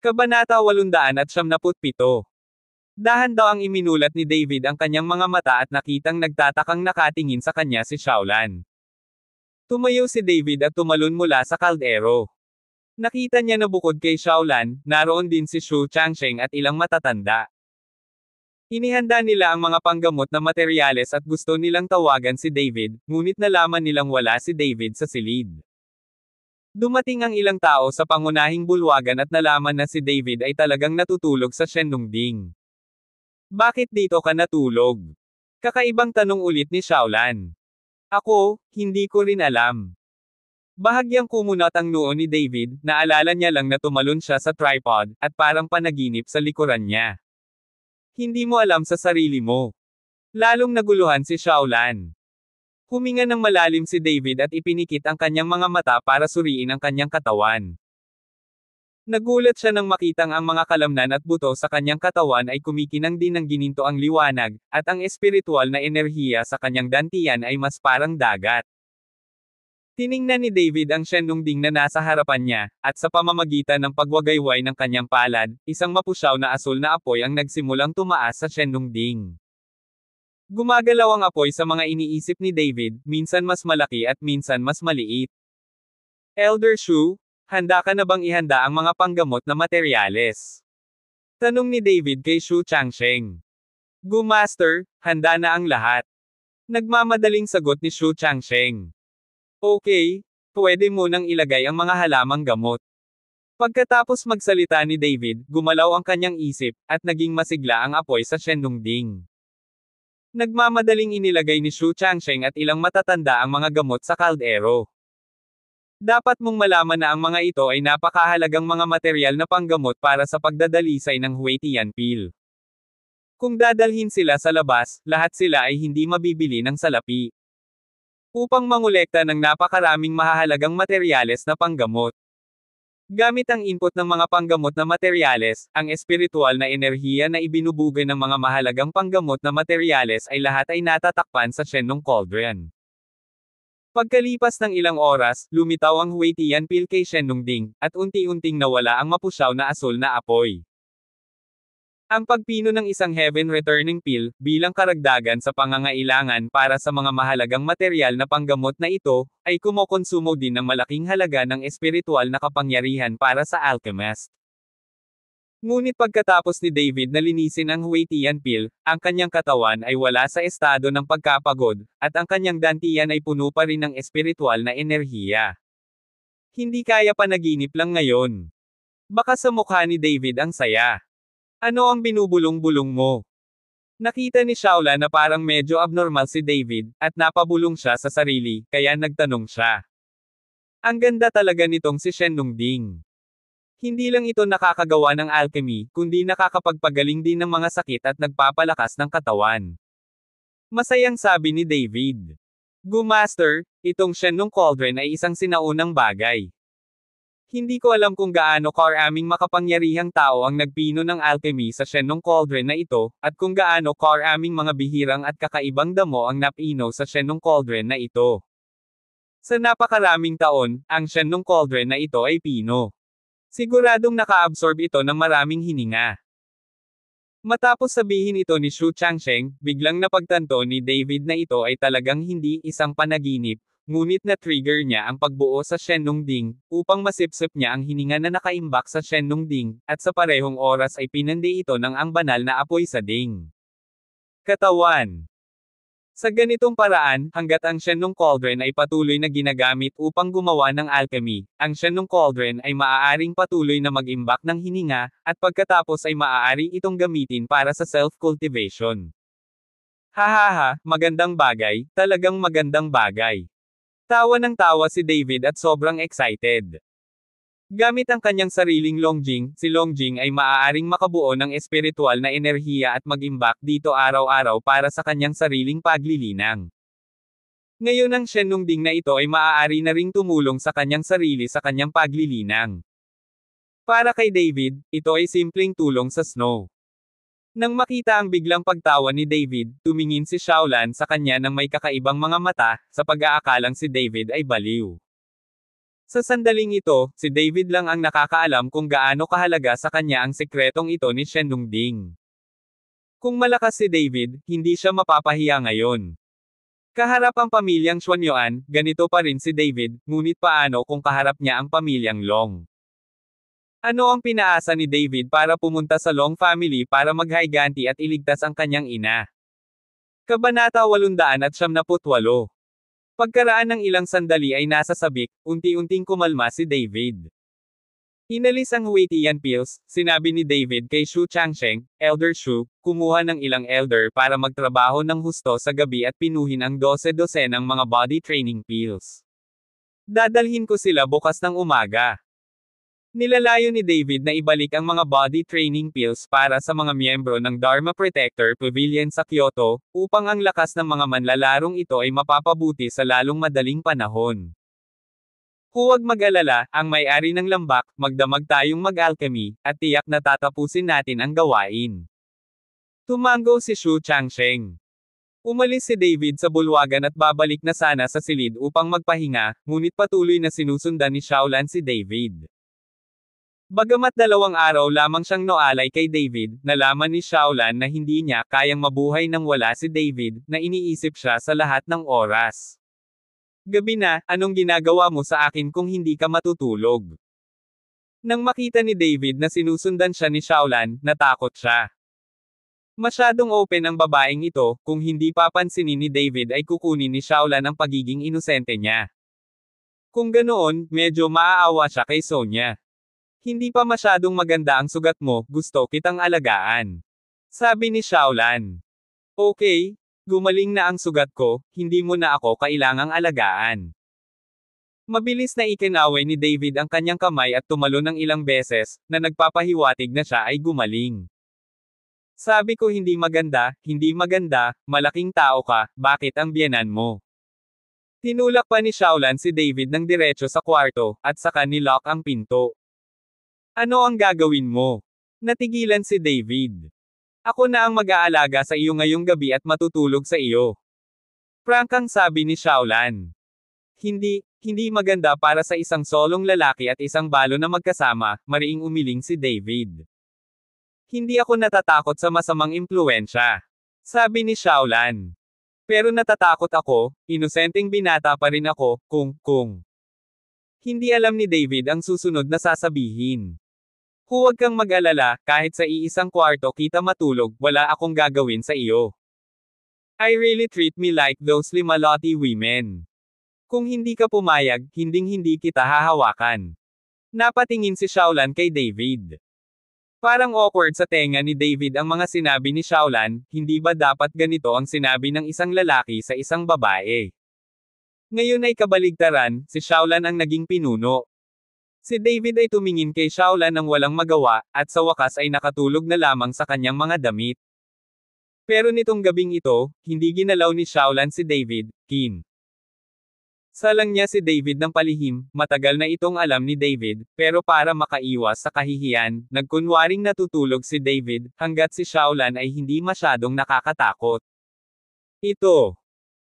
Kabanata 897. Dahan-daang iminulat ni David ang kanyang mga mata at nakitang nagtatakang nakatingin sa kanya si Xiaolan. Tumayo si David at tumalon mula sa kaldero. Nakita niya na bukod kay Xiaolan, naroon din si Xu Changsheng at ilang matatanda. Inihanda nila ang mga panggamot na materyales at gusto nilang tawagan si David, ngunit nalaman nilang wala si David sa silid. Dumating ang ilang tao sa pangunahing bulwagan at nalaman na si David ay talagang natutulog sa Shenlongding. Bakit dito ka natulog? Kakaibang tanong ulit ni Xiaolan. Ako, hindi ko rin alam. Bahagyang kumunot ang noo ni David, naalala niya lang na tumalon siya sa tripod, at parang panaginip sa likuran niya. Hindi mo alam sa sarili mo. Lalong naguluhan si Xiaolan. Huminga ng malalim si David at ipinikit ang kanyang mga mata para suriin ang kanyang katawan. Nagulat siya nang makitang ang mga kalamnan at buto sa kanyang katawan ay kumikinang din ng gininto ang liwanag, at ang espiritual na enerhiya sa kanyang dantian ay mas parang dagat. Tiningnan ni David ang Shenlongding na nasa harapan niya, at sa pamamagitan ng pagwagayway ng kanyang palad, isang mapusyaw na asul na apoy ang nagsimulang tumaas sa Shenlongding. Gumagalaw ang apoy sa mga iniisip ni David, minsan mas malaki at minsan mas maliit. Elder Shu, handa ka na bang ihanda ang mga panggamot na materyales? Tanong ni David kay Xu Changsheng. Go Master, handa na ang lahat. Nagmamadaling sagot ni Xu Changsheng. Okay, pwede mo nang ilagay ang mga halamang gamot. Pagkatapos magsalita ni David, gumalaw ang kanyang isip, at naging masigla ang apoy sa Shenlongding. Nagmamadaling inilagay ni Xu Changsheng at ilang matatanda ang mga gamot sa kaldero. Dapat mong malaman na ang mga ito ay napakahalagang mga material na panggamot para sa pagdadalisay ng Huetian Pill. Kung dadalhin sila sa labas, lahat sila ay hindi mabibili ng salapi. Upang mangolekta ng napakaraming mahahalagang materyales na panggamot. Gamit ang input ng mga panggamot na materyales, ang espiritual na enerhiya na ibinubugay ng mga mahalagang panggamot na materyales ay lahat ay natatakpan sa Shenlong Cauldron. Pagkalipas ng ilang oras, lumitaw ang Huitian Pill kay Shenlong Ding, at unti-unting nawala ang mapusyaw na asul na apoy. Ang pagpino ng isang Heaven Returning Pill, bilang karagdagan sa pangangailangan para sa mga mahalagang materyal na panggamot na ito, ay kumokonsumo din ng malaking halaga ng espiritual na kapangyarihan para sa alchemist. Ngunit pagkatapos ni David na linisin ang Huitian Pill, ang kanyang katawan ay wala sa estado ng pagkapagod, at ang kanyang dantian ay puno pa rin ng espiritual na enerhiya. Hindi kaya panaginip lang ngayon. Baka sa mukha ni David ang saya. Ano ang binubulong-bulong mo? Nakita ni Shaolan na parang medyo abnormal si David, at napabulong siya sa sarili, kaya nagtanong siya. Ang ganda talaga nitong si Shenlong Ding. Hindi lang ito nakakagawa ng alchemy, kundi nakakapagpagaling din ng mga sakit at nagpapalakas ng katawan. Masayang sabi ni David. Master, itong Shenlong Cauldron ay isang sinaunang bagay. Hindi ko alam kung gaano karaming makapangyarihang tao ang nagpino ng alchemy sa Shenlong Cauldron na ito, at kung gaano karaming mga bihirang at kakaibang damo ang napino sa Shenlong Cauldron na ito. Sa napakaraming taon, ang Shenlong Cauldron na ito ay pino. Siguradong naka-absorb ito ng maraming hininga. Matapos sabihin ito ni Xu Changsheng, biglang napagtanto ni David na ito ay talagang hindi isang panaginip, ngunit na-trigger niya ang pagbuo sa Shenlong Ding, upang masipsip niya ang hininga na nakaimbak sa Shenlong Ding, at sa parehong oras ay pinandi ito ng ang banal na apoy sa Ding. Katawan. Sa ganitong paraan, hanggat ang Shenlong Cauldron ay patuloy na ginagamit upang gumawa ng alchemy, ang Shenlong Cauldron ay maaaring patuloy na mag-imbak ng hininga, at pagkatapos ay maaari itong gamitin para sa self-cultivation. Hahaha, magandang bagay, talagang magandang bagay. Tawa ng tawa si David at sobrang excited. Gamit ang kanyang sariling Longjing, si Longjing ay maaaring makabuo ng espiritual na enerhiya at mag-imbak dito araw-araw para sa kanyang sariling paglilinang. Ngayon ang Shenlong Ding na ito ay maaari na ring tumulong sa kanyang sarili sa kanyang paglilinang. Para kay David, ito ay simpleng tulong sa snow. Nang makita ang biglang pagtawa ni David, tumingin si Shaolan sa kanya ng may kakaibang mga mata, sa pag-aakalang si David ay baliw. Sa sandaling ito, si David lang ang nakakaalam kung gaano kahalaga sa kanya ang sekretong ito ni Shenlong Ding. Kung malakas si David, hindi siya mapapahiya ngayon. Kaharap ang pamilyang Xuanyuan, ganito pa rin si David, ngunit paano kung kaharap niya ang pamilyang Long? Ano ang pinaasa ni David para pumunta sa Long family para maghayganti at iligtas ang kanyang ina? Kabanata 878. Pagkaraan ng ilang sandali ay nasa sabik, unti-unting kumalma si David. Inalis ang Huitian Pills, sinabi ni David kay Xu Changsheng, Elder Xu, kumuha ng ilang elder para magtrabaho ng husto sa gabi at pinuhin ang 12 ng mga body training pills. Dadalhin ko sila bukas ng umaga. Nilalayo ni David na ibalik ang mga body training pills para sa mga miyembro ng Dharma Protector Pavilion sa Kyoto, upang ang lakas ng mga manlalarong ito ay mapapabuti sa lalong madaling panahon. Huwag mag-alala, ang may-ari ng lambak, magdamag tayong mag-alchemy, at tiyak na tatapusin natin ang gawain. Tumango si Xu Changsheng. Umalis si David sa bulwagan at babalik na sana sa silid upang magpahinga, ngunit patuloy na sinusundan ni Shaolan si David. Bagamat 2 araw lamang siyang noalay kay David, nalaman ni Shaolan na hindi niya kayang mabuhay nang wala si David, na iniisip siya sa lahat ng oras. Gabi na, anong ginagawa mo sa akin kung hindi ka matutulog? Nang makita ni David na sinusundan siya ni Shaolan, natakot siya. Masyadong open ang babaeng ito, kung hindi papansinin ni David ay kukunin ni Shaolan ang pagiging inosente niya. Kung ganoon, medyo maaawa siya kay Sonya. Hindi pa masyadong maganda ang sugat mo, gusto kitang alagaan. Sabi ni Shaolan. Okay, gumaling na ang sugat ko, hindi mo na ako kailangang alagaan. Mabilis na ikinaway ni David ang kanyang kamay at tumalo ng ilang beses, na nagpapahiwatig na siya ay gumaling. Sabi ko hindi maganda, malaking tao ka, bakit ang biyenan mo? Tinulak pa ni Shaolan si David ng diretso sa kwarto, at saka nilock ang pinto. Ano ang gagawin mo? Natigilan si David. Ako na ang mag-aalaga sa iyo ngayong gabi at matutulog sa iyo. Prangkang sabi ni Shaolan. Hindi maganda para sa isang solong lalaki at isang balo na magkasama, mariing umiling si David. Hindi ako natatakot sa masamang impluwensya. Sabi ni Shaolan. Pero natatakot ako, inosenteng binata pa rin ako, kung. Hindi alam ni David ang susunod na sasabihin. Huwag kang mag-alala, kahit sa iisang kwarto kita matulog, wala akong gagawin sa iyo. I really treat me like those Limaloti women. Kung hindi ka pumayag, hindi kita hahawakan. Napatingin si Shaolan kay David. Parang awkward sa tenga ni David ang mga sinabi ni Shaolan, hindi ba dapat ganito ang sinabi ng isang lalaki sa isang babae? Ngayon ay kabaligtaran, si Shaolan ang naging pinuno. Si David ay tumingin kay Shaolan ng walang magawa, at sa wakas ay nakatulog na lamang sa kanyang mga damit. Pero nitong gabing ito, hindi ginalaw ni Shaolan si David, Salang niya si David ng palihim, matagal na itong alam ni David, pero para makaiwas sa kahihiyan, nagkunwaring natutulog si David, hanggat si Shaolan ay hindi masyadong nakakatakot. Ito.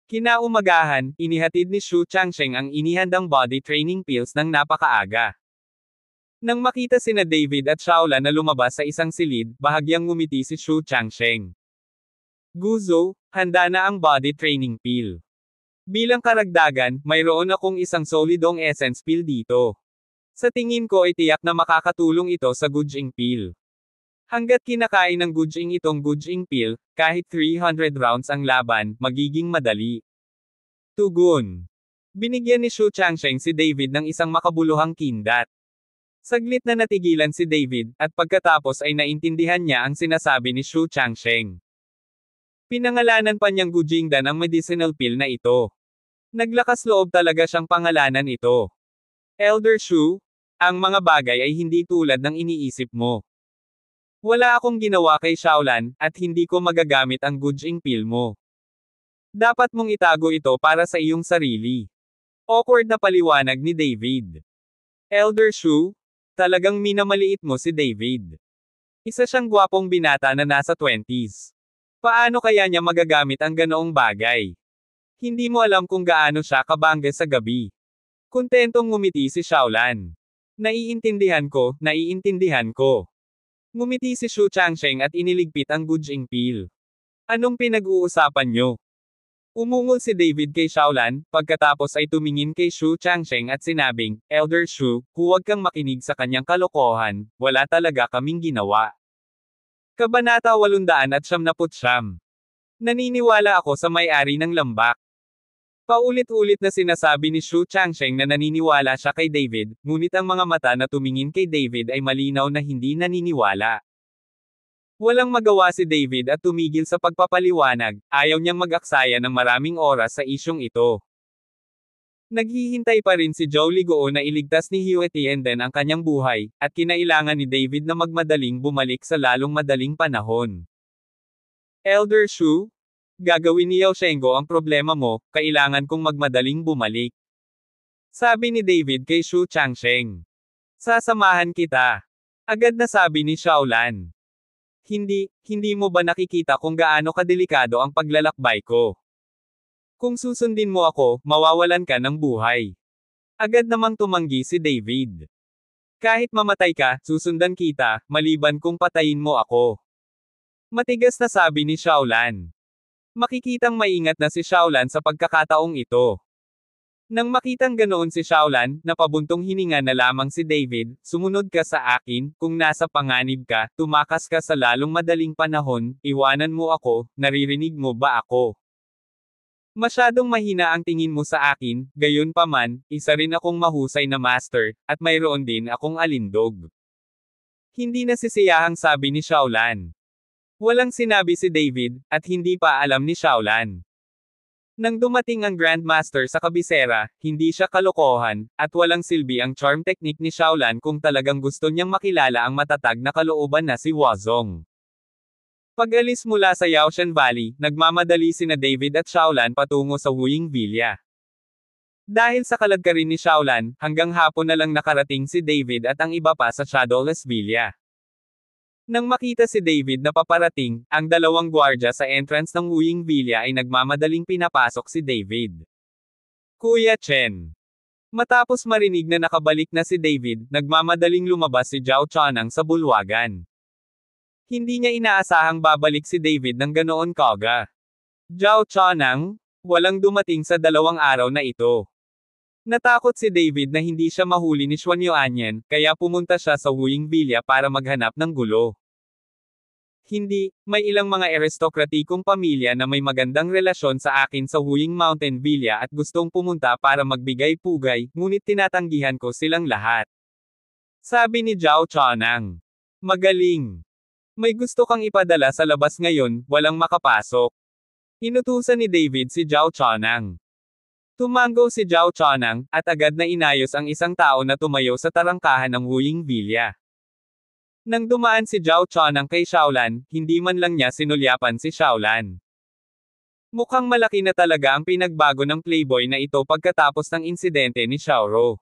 Kinaumagahan, inihatid ni Xu Changsheng ang inihandang body training pills ng napakaaga. Nang makita sina David at Shaolan na lumabas sa isang silid, bahagyang ngumiti si Xu Changsheng. Guzo, handa na ang body training pill. Bilang karagdagan, mayroon akong isang solidong essence pill dito. Sa tingin ko ay tiyak na makakatulong ito sa Gujing pill. Hanggat kinakain ng Gujing itong Gujing pill, kahit 300 rounds ang laban, magiging madali. Tugon. Binigyan ni Xu Changsheng si David ng isang makabuluhang kindat. Saglit na natigilan si David, at pagkatapos ay naintindihan niya ang sinasabi ni Xu Changsheng. Pinangalanan pa niyang Gujingdan ang medicinal pill na ito. Naglakas loob talaga siyang pangalanan ito. Elder Xu, ang mga bagay ay hindi tulad ng iniisip mo. Wala akong ginawa kay Shaolan, at hindi ko magagamit ang Gujing pill mo. Dapat mong itago ito para sa iyong sarili. Awkward na paliwanag ni David. Elder Xu, talagang minamaliit mo si David. Isa siyang gwapong binata na nasa 20s. Paano kaya niya magagamit ang ganoong bagay? Hindi mo alam kung gaano siya kabangga sa gabi. Kontentong ngumiti si Shaolan. Naiintindihan ko. Ngumiti si Xu Changsheng at iniligpit ang Gujing pill. Anong pinag-uusapan nyo? Umungol si David kay Shaolan, pagkatapos ay tumingin kay Xu Changsheng at sinabing, Elder Xu, huwag kang makinig sa kanyang kalokohan, wala talaga kaming ginawa. Kabanata 899. Naniniwala ako sa may-ari ng lambak. Paulit-ulit na sinasabi ni Xu Changsheng na naniniwala siya kay David, ngunit ang mga mata na tumingin kay David ay malinaw na hindi naniniwala. Walang magawa si David at tumigil sa pagpapaliwanag, ayaw niyang mag-aksaya ng maraming oras sa isyong ito. Naghihintay pa rin si Zhou Ligoo na iligtas ni Hue Tianden ang kanyang buhay, at kinailangan ni David na magmadaling bumalik sa lalong madaling panahon. Elder Xu, gagawin ni Yao Shenggo ang problema mo, kailangan kong magmadaling bumalik. Sabi ni David kay Xu Changsheng. Sasamahan kita. Agad na sabi ni Shaolan. Hindi mo ba nakikita kung gaano kadelikado ang paglalakbay ko? Kung susundin mo ako, mawawalan ka ng buhay. Agad namang tumanggi si David. Kahit mamatay ka, susundan kita, maliban kung patayin mo ako. Matigas na sabi ni Shaolan. Makikitang maingat na si Shaolan sa pagkakataong ito. Nang makitang ganoon si Shaolan, napabuntong hininga na lamang si David, sumunod ka sa akin, kung nasa panganib ka, tumakas ka sa lalong madaling panahon, iwanan mo ako, naririnig mo ba ako? Masyadong mahina ang tingin mo sa akin, gayon pa man, isa rin akong mahusay na master, at mayroon din akong alindog. Hindi nasisiyahang sabi ni Shaolan. Walang sinabi si David, at hindi pa alam ni Shaolan. Nang dumating ang Grandmaster sa kabisera, hindi siya kalokohan, at walang silbi ang charm technique ni Shaolan kung talagang gusto niyang makilala ang matatag na kalooban na si Huazong. Pag-alis mula sa Yaoshan Valley, nagmamadali sina David at Xiaolan patungo sa Wuying Villa. Dahil sa kaladkarin ni Xiaolan, hanggang hapon na lang nakarating si David at ang iba pa sa Shadowless Villa. Nang makita si David na paparating, ang dalawang gwardya sa entrance ng Wuying Villa ay nagmamadaling pinapasok si David. Kuya Chen. Matapos marinig na nakabalik na si David, nagmamadaling lumabas si Zhao Chanang sa bulwagan. Hindi niya inaasahang babalik si David ng ganoon kaga. Zhao Chanang, walang dumating sa 2 araw na ito. Natakot si David na hindi siya mahuli ni Xuan Yuanyan, kaya pumunta siya sa Wuying Villa para maghanap ng gulo. Hindi, may ilang mga aristokratikong pamilya na may magandang relasyon sa akin sa Wuying Mountain Villa at gustong pumunta para magbigay pugay, ngunit tinatanggihan ko silang lahat. Sabi ni Zhao Chanang. Magaling. May gusto kang ipadala sa labas ngayon, walang makapasok. Inutusan ni David si Zhao Chanang. Tumango si Zhao Chanang, at agad na inayos ang isang tao na tumayo sa tarangkahan ng Wuying Villa. Nang dumaan si Zhao Chanang kay Xiaolan, hindi man lang niya sinulyapan si Xiaolan. Mukhang malaki na talaga ang pinagbago ng playboy na ito pagkatapos ng insidente ni Xiaoro.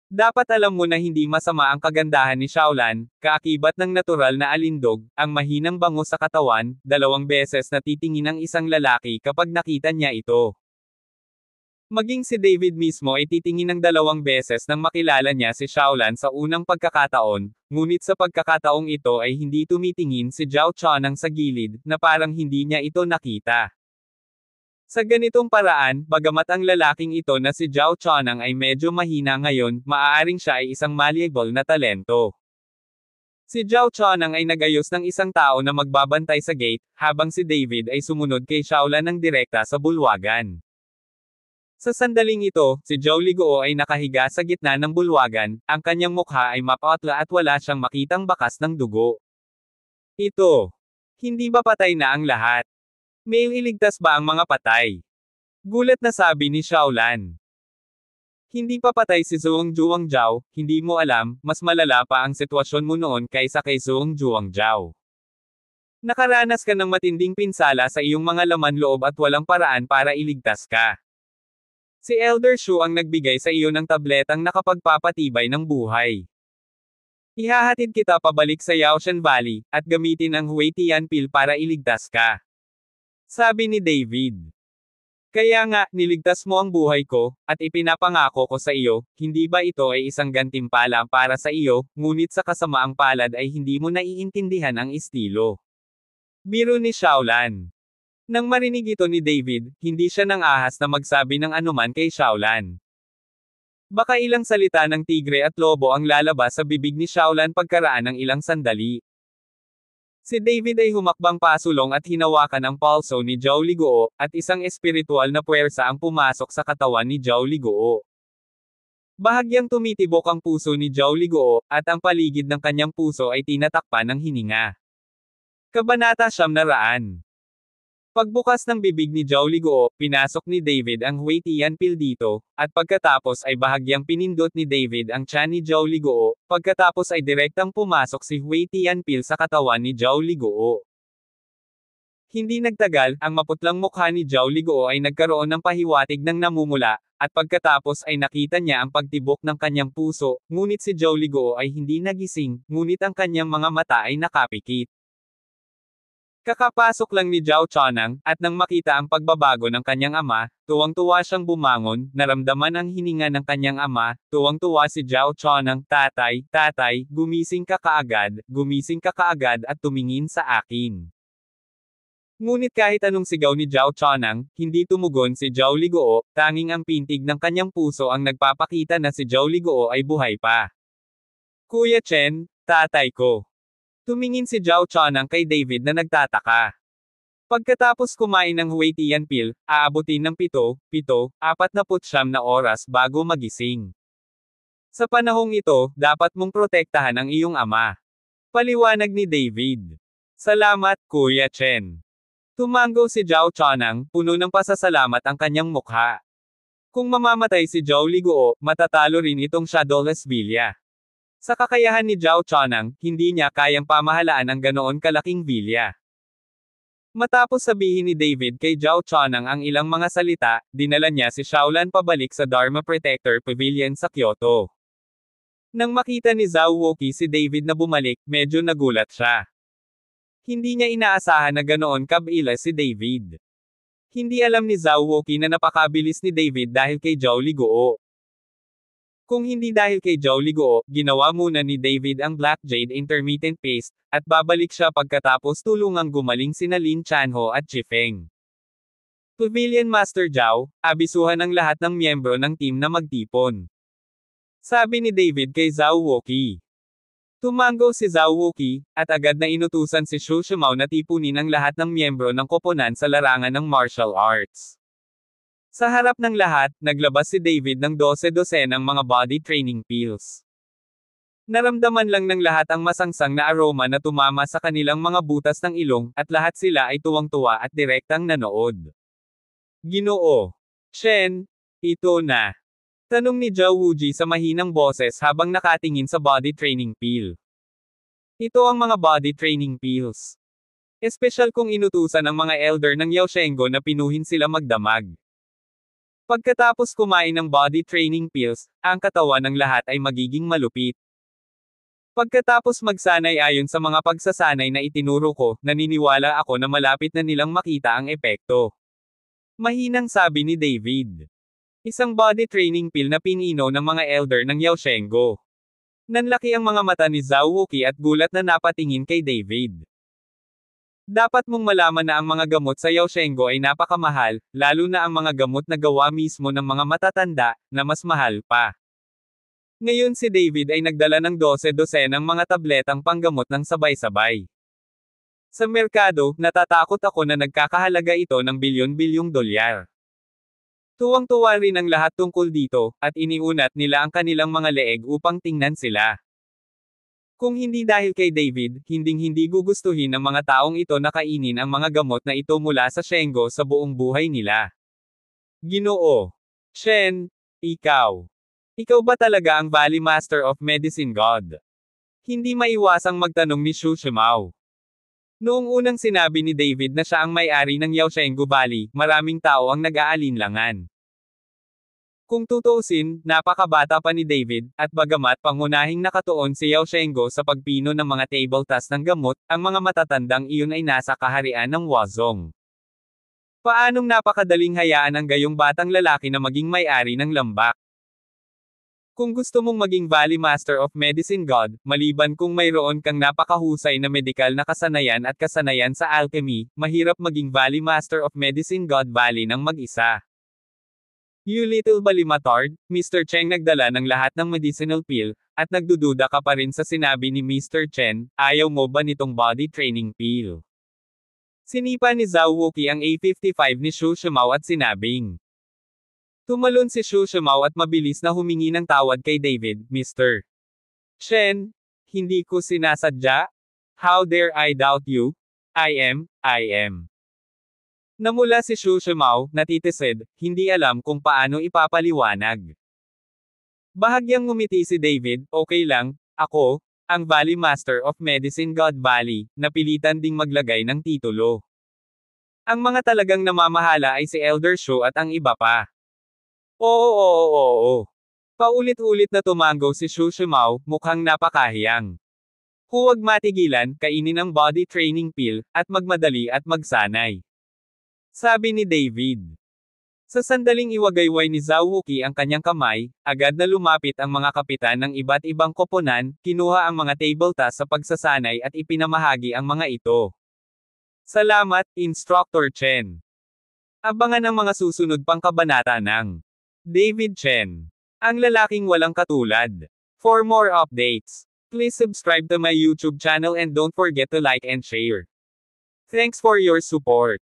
Dapat alam mo na hindi masama ang kagandahan ni Xiaolan, kaakibat ng natural na alindog, ang mahinang bango sa katawan, 2 beses na titingin ang isang lalaki kapag nakita niya ito. Maging si David mismo ay titingin ng 2 beses nang makilala niya si Xiaolan sa unang pagkakataon, ngunit sa pagkakataong ito ay hindi tumitingin si Zhao Chanang sa gilid, na parang hindi niya ito nakita. Sa ganitong paraan, bagamat ang lalaking ito na si Zhao Chanang ay medyo mahina ngayon, maaaring siya ay isang malleable na talento. Si Zhao Chanang ay nagayos ng isang tao na magbabantay sa gate, habang si David ay sumunod kay Xiaolan ng direkta sa bulwagan. Sa sandaling ito, si Zhao Liguo ay nakahiga sa gitna ng bulwagan, ang kanyang mukha ay mapatla at wala siyang makitang bakas ng dugo. Ito. Hindi ba patay na ang lahat? May iligtas ba ang mga patay? Gulat na sabi ni Xiaolan. Hindi pa patay si Zhuang Zhuangjiao, hindi mo alam, mas malala pa ang sitwasyon mo noon kaysa kay Zhuang Zhuangjiao. Nakaranas ka ng matinding pinsala sa iyong mga laman loob at walang paraan para iligtas ka. Si Elder Shu ang nagbigay sa iyo ng tabletang nakapagpapatibay ng buhay. Ihahatid kita pabalik sa Yaoshan Valley, at gamitin ang Huitian Pill para iligtas ka. Sabi ni David. Kaya nga, niligtas mo ang buhay ko, at ipinapangako ko sa iyo, hindi ba ito ay isang gantimpala para sa iyo, ngunit sa kasamaang palad ay hindi mo naiintindihan ang estilo. Biro ni Xiaolan. Nang marinig ito ni David, hindi siya nang ahas na magsabi ng anuman kay Xiaolan. Baka ilang salita ng tigre at lobo ang lalabas sa bibig ni Xiaolan pagkaraan ng ilang sandali. Si David ay humakbang pasulong at hinawakan ang palso ni Zhao Liguo, at isang espiritual na puwersa ang pumasok sa katawan ni Zhao Liguo. Bahagyang tumitibok ang puso ni Zhao Liguo, at ang paligid ng kanyang puso ay tinatakpan ng hininga. Kabanata 900. Pagbukas ng bibig ni Zhao Liguo, pinasok ni David ang Huitian Pill dito, at pagkatapos ay bahagyang pinindot ni David ang tiyan ni Zhao Liguo, pagkatapos ay direktang pumasok si Huitian Pill sa katawan ni Zhao Liguo. Hindi nagtagal, ang maputlang mukha ni Zhao Liguo ay nagkaroon ng pahiwatig ng namumula, at pagkatapos ay nakita niya ang pagtibok ng kanyang puso, ngunit si Zhao Liguo ay hindi nagising, ngunit ang kanyang mga mata ay nakapikit. Kakapasok lang ni Zhao Chanang, at nang makita ang pagbabago ng kanyang ama, tuwang-tuwa siyang bumangon, naramdaman ang hininga ng kanyang ama, tuwang-tuwa si Zhao Chanang, tatay, gumising ka kaagad at tumingin sa akin. Ngunit kahit anong sigaw ni Zhao Chanang, hindi tumugon si Zhao Liguo, tanging ang pintig ng kanyang puso ang nagpapakita na si Zhao Liguo ay buhay pa. Kuya Chen, tatay ko. Tumingin si Zhao Chanang kay David na nagtataka. Pagkatapos kumain ng Huitian Pill, aabutin ng 49 na oras bago magising. Sa panahong ito, dapat mong protektahan ang iyong ama. Paliwanag ni David. Salamat, Kuya Chen. Tumango si Zhao Chanang, puno ng pasasalamat ang kanyang mukha. Kung mamamatay si Zhao Liguo, matatalo rin itong Shadowless Villa. Sa kakayahan ni Zhao Chonang, hindi niya kayang pamahalaan ang ganoon kalaking vilya. Matapos sabihin ni David kay Zhao Chonang ang ilang mga salita, dinala niya si Xiaolan pabalik sa Dharma Protector Pavilion sa Kyoto. Nang makita ni Zhao Wuqi si David na bumalik, medyo nagulat siya. Hindi niya inaasahan na ganoon kabila si David. Hindi alam ni Zhao Wuqi na napakabilis ni David dahil kay Zhao Liguo. Kung hindi dahil kay Zhao Liguo, ginawa muna ni David ang Black Jade Intermittent Paste, at babalik siya pagkatapos tulungang gumaling sina Lin Chanho at Chifeng. Pavilion Master Zhao, abisuhan ang lahat ng miyembro ng team na magtipon. Sabi ni David kay Zhao Wuqi. Tumango si Zhao Wuqi, at agad na inutusan si Xu Shumao na tipunin ang lahat ng miyembro ng koponan sa larangan ng martial arts. Sa harap ng lahat, naglabas si David ng 12 ng mga body training pills. Naramdaman lang ng lahat ang masangsang na aroma na tumama sa kanilang mga butas ng ilong, at lahat sila ay tuwang-tuwa at direktang nanood. Ginoo. Shen, ito na. Tanong ni Zhao Wuji sa mahinang boses habang nakatingin sa body training pill. Ito ang mga body training pills. Espesyal kung inutusan ng mga elder ng Yaoshenggo na pinuhin sila magdamag. Pagkatapos kumain ng body training pills, ang katawan ng lahat ay magiging malupit. Pagkatapos magsanay ayon sa mga pagsasanay na itinuro ko, naniniwala ako na malapit na nilang makita ang epekto. Mahinang sabi ni David. Isang body training pill na pinino ng mga elder ng Yaoshenggo. Nanlaki ang mga mata ni Zhao Wuqi at gulat na napatingin kay David. Dapat mong malaman na ang mga gamot sa Yaoshenggo ay napakamahal, lalo na ang mga gamot na gawa mismo ng mga matatanda, na mas mahal pa. Ngayon si David ay nagdala ng 12 ng mga tabletang panggamot ng sabay-sabay. Sa merkado, natatakot ako na nagkakahalaga ito ng bilyon-bilyong dolyar. Tuwang-tuwa rin ang lahat tungkol dito, at iniunat nila ang kanilang mga leeg upang tingnan sila. Kung hindi dahil kay David, hinding-hindi gugustuhin ng mga taong ito na kainin ang mga gamot na ito mula sa Shenggo sa buong buhay nila. Ginoo. Shen, ikaw. Ikaw ba talaga ang Valley Master of Medicine God? Hindi maiwasang magtanong ni Xu Shumao. Noong unang sinabi ni David na siya ang may-ari ng Yaoshenggo Valley, maraming tao ang nag-aalinlangan. Kung tutuusin, napakabata pa ni David, at bagamat pangunahing nakatuon si Yaoshenggo sa pagpino ng mga tabletas ng gamot, ang mga matatandang iyon ay nasa kaharian ng Huazong. Paanong napakadaling hayaan ang gayong batang lalaki na maging may-ari ng lambak? Kung gusto mong maging Valley Master of Medicine God, maliban kung mayroon kang napakahusay na medikal na kasanayan at kasanayan sa alchemy, mahirap maging Valley Master of Medicine God Valley ng mag-isa. You little balimatard, Mr. Cheng nagdala ng lahat ng medicinal pill, at nagdududa ka pa rin sa sinabi ni Mr. Chen, ayaw mo ba nitong body training pill? Sinipa ni Zhao Wuqi ang A55 ni Xu Shumao at sinabing. Tumalon si Xu Shumao at mabilis na humingi ng tawad kay David, Mr. Chen, hindi ko sinasadya? How dare I doubt you? I am. Namula si Xu Shumao, natitisid, hindi alam kung paano ipapaliwanag. Bahagyang ngumiti si David, okay lang, ako, ang Valley Master of Medicine God Valley, napilitan ding maglagay ng titulo. Ang mga talagang namamahala ay si Elder Xu at ang iba pa. Oo. Paulit-ulit na tumango si Xu Shumao, mukhang napakahiyang. Huwag matigilan, kainin ang body training pill, at magmadali at magsanay. Sabi ni David. Sa sandaling iwagayway ni Zhao Wuqi ang kanyang kamay, agad na lumapit ang mga kapitan ng iba't ibang koponan, kinuha ang mga tabletas sa pagsasanay at ipinamahagi ang mga ito. Salamat, Instructor Chen. Abangan ang mga susunod pang kabanata ng David Chen, ang lalaking walang katulad. For more updates, please subscribe to my YouTube channel and don't forget to like and share. Thanks for your support.